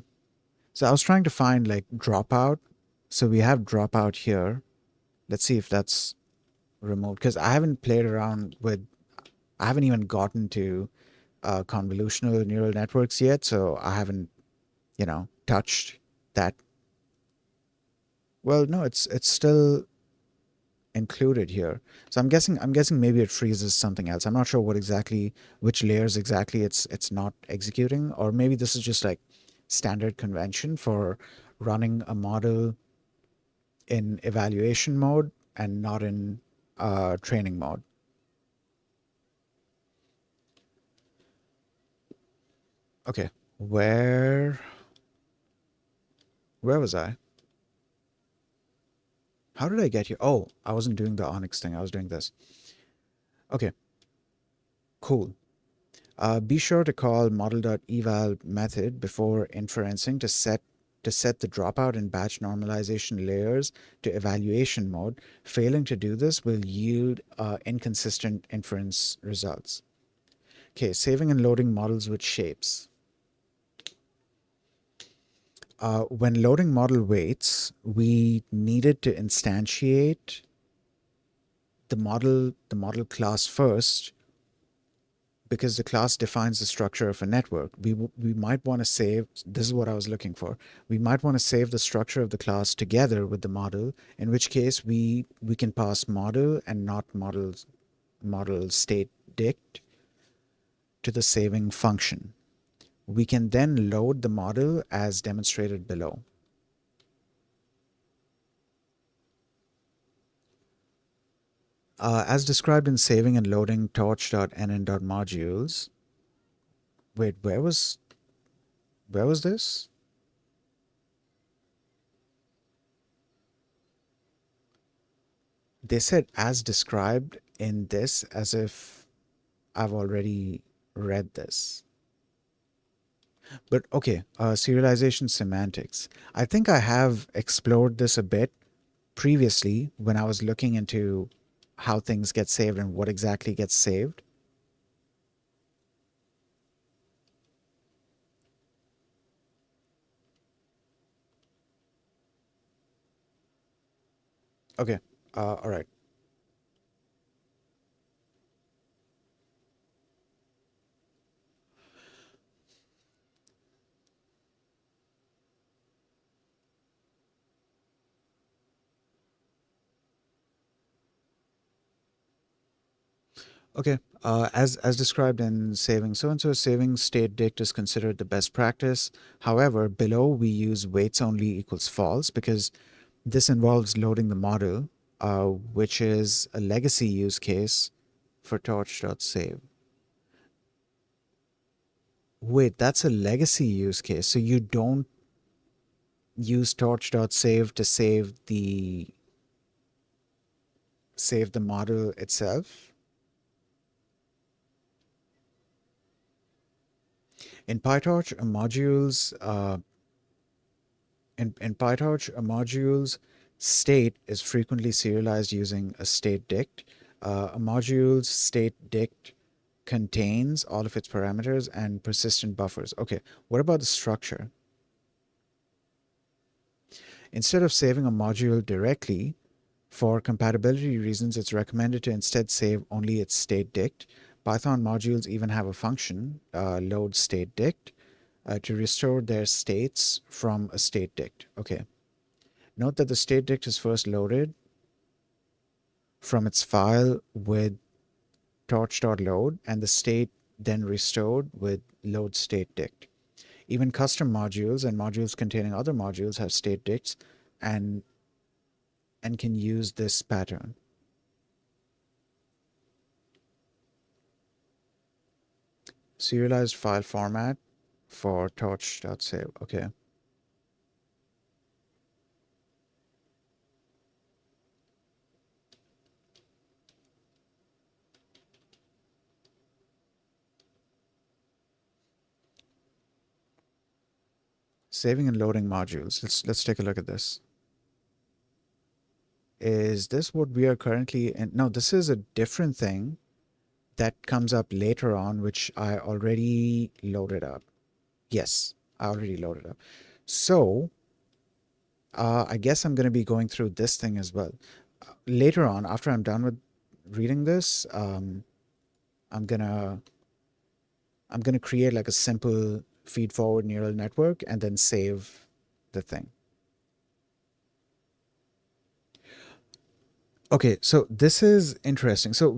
Speaker 1: So I was trying to find like dropout. So we have dropout here. Let's see if that's removed because I haven't played around with, I haven't even gotten to convolutional neural networks yet. So I haven't, touched that. Well, no, it's still included here. So I'm guessing maybe it freezes something else. I'm not sure what exactly, which layers exactly it's not executing, or maybe this is just like standard convention for running a model in evaluation mode and not in training mode. Okay, where was I? How did I get here? Oh, I wasn't doing the ONNX thing. I was doing this. Okay, cool. Be sure to call model.eval method before inferencing to set the dropout and batch normalization layers to evaluation mode. Failing to do this will yield inconsistent inference results. Okay, saving and loading models with shapes. When loading model weights, we needed to instantiate the model class first because the class defines the structure of a network. We might want to save, this is what I was looking for. We might want to save the structure of the class together with the model, in which case we can pass model and not model state dict to the saving function. We can then load the model as demonstrated below. As described in saving and loading torch.nn.modules. Wait, where was this? They said as described in this as if I've already read this. But okay, serialization semantics. I think I have explored this a bit previously when I was looking into how things get saved and what exactly gets saved. Okay, all right. Okay, as described in saving so and so, saving state dict is considered the best practice. However, below we use waits only equals false because this involves loading the model, which is a legacy use case for torch.save. Wait, that's a legacy use case. So you don't use torch.save to save the model itself. In PyTorch, in PyTorch, a module's state is frequently serialized using a state dict. A module's state dict contains all of its parameters and persistent buffers. Okay, what about the structure? Instead of saving a module directly, for compatibility reasons, it's recommended to instead save only its state dict. Python modules even have a function, load state dict, to restore their states from a state dict. Okay. Note that the state dict is first loaded from its file with torch.load and the state then restored with load state dict. Even custom modules and modules containing other modules have state dicts and can use this pattern. Serialized file format for torch.save. Okay. Saving and loading modules. Let's take a look at this. Is this what we are currently in? No, this is a different thing that comes up later on, which I already loaded up. Yes, I already loaded up. So I guess I'm going to be going through this thing as well. Later on, after I'm done with reading this, I'm gonna I'm gonna create like a simple feed forward neural network and then save the thing. Okay, so this is interesting. So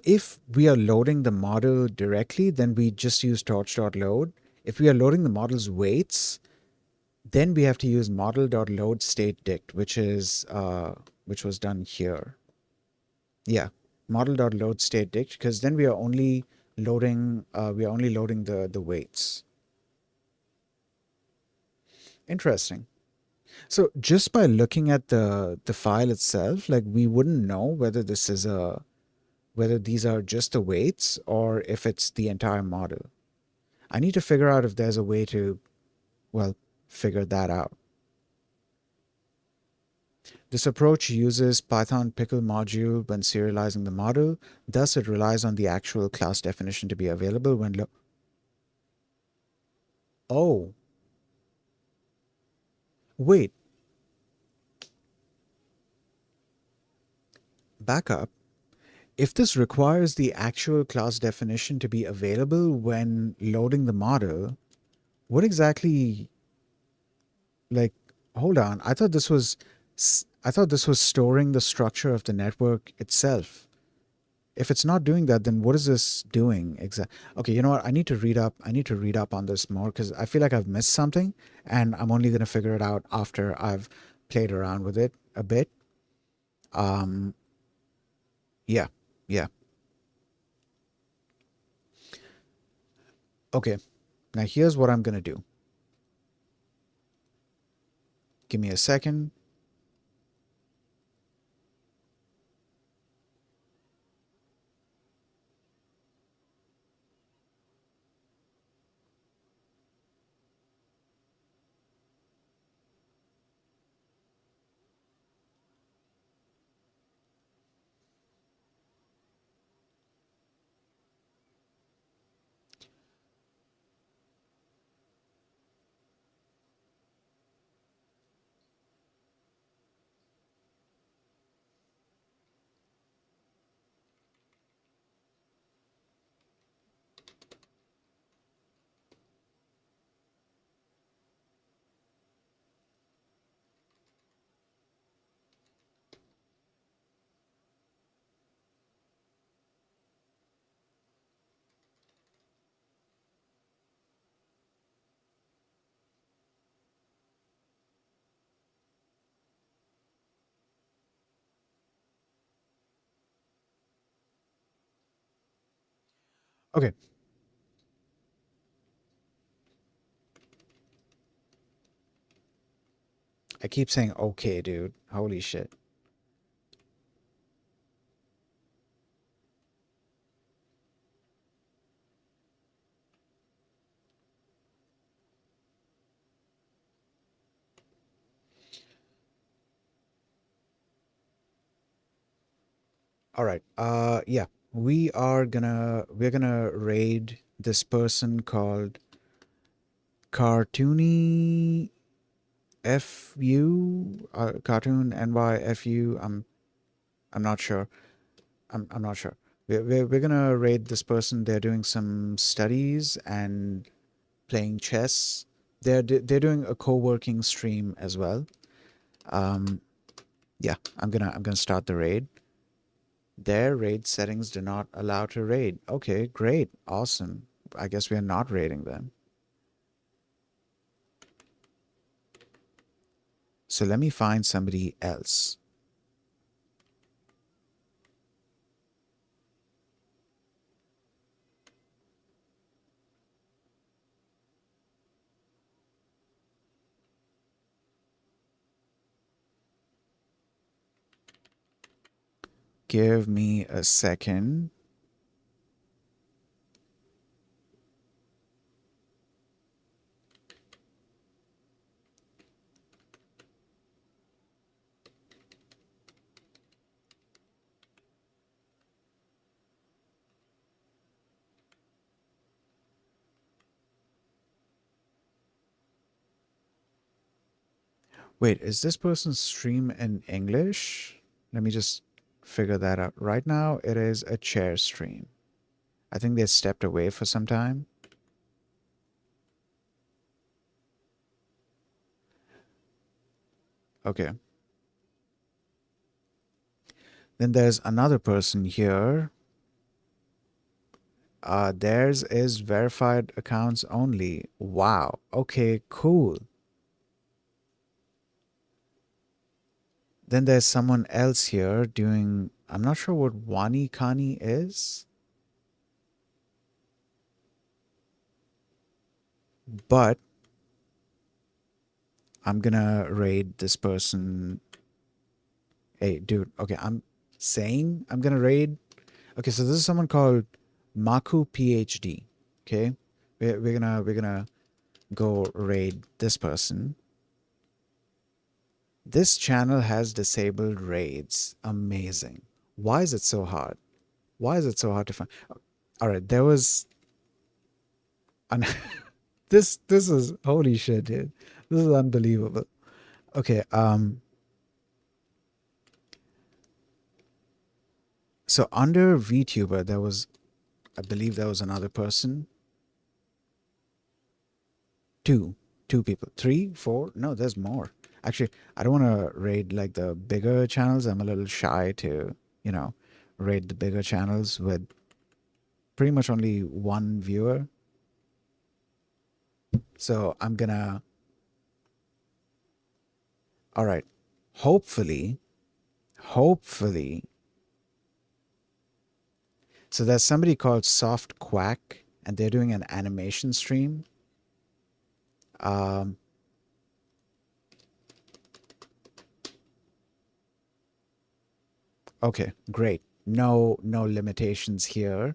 Speaker 1: if we are loading the model directly, then we just use torch.load. If we are loading the model's weights, then we have to use model.load state dict, which was done here. Yeah, model.load state dict, because then we are only loading the weights. Interesting. So just by looking at the file itself, like we wouldn't know whether these are just the weights or if it's the entire model. I need to figure out if there's a way to, well, figure that out. This approach uses Python pickle module when serializing the model. Thus, it relies on the actual class definition to be available when oh, wait, back up. If this requires the actual class definition to be available when loading the model, what exactly, like, hold on. I thought this was storing the structure of the network itself. If it's not doing that, then what is this doing exactly? Okay, you know what? I need to read up on this more because I feel like I've missed something and I'm only going to figure it out after I've played around with it a bit. Um, yeah, yeah. Okay, now here's what I'm going to do. Give me a second. Okay. I keep saying okay, dude. Holy shit. All right. Yeah. We're gonna raid this person called Cartoony FU, Cartoon NYFU. I'm not sure. I'm not sure. We're gonna raid this person. They're doing some studies and playing chess. They're doing a co-working stream as well. Um, yeah, I'm gonna start the raid. Their raid settings do not allow to raid. Okay, great, awesome. I guess we are not raiding them. So let me find somebody else. Give me a second. Wait, is this person's stream in English? Let me just figure that out. Right now, it is a chair stream. I think they stepped away for some time. Okay. Then there's another person here. Theirs is verified accounts only. Wow. Okay, cool. Then there's someone else here doing, I'm not sure what Wani Kani is, but I'm gonna raid this person. Hey, dude, okay, I'm saying I'm gonna raid. Okay, so this is someone called Maku PhD. Okay, we're gonna go raid this person. This channel has disabled raids. Amazing. Why is it so hard? Why is it so hard to find? All right, there was an this is holy shit, dude. This is unbelievable. Okay, so under VTuber there was, I believe there was another person. Two, two people. Three, four? No, there's more. Actually, I don't want to raid like the bigger channels. I'm a little shy to, you know, raid the bigger channels with pretty much only one viewer. So I'm gonna, all right, hopefully, hopefully. So there's somebody called Soft Quack, and they're doing an animation stream. Um, okay, great. No limitations here.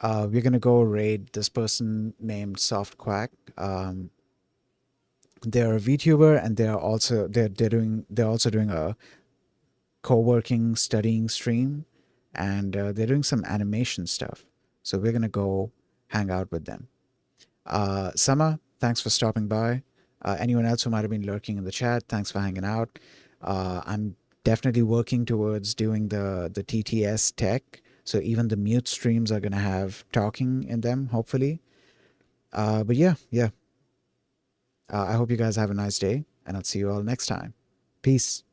Speaker 1: We're gonna go raid this person named Soft Quack. They're a VTuber, and they're also doing a co-working studying stream, and they're doing some animation stuff. So we're gonna go hang out with them. Sama, thanks for stopping by. Anyone else who might have been lurking in the chat, thanks for hanging out. I'm definitely working towards doing the TTS tech. So even the mute streams are gonna have talking in them, hopefully. But yeah. I hope you guys have a nice day, and I'll see you all next time. Peace.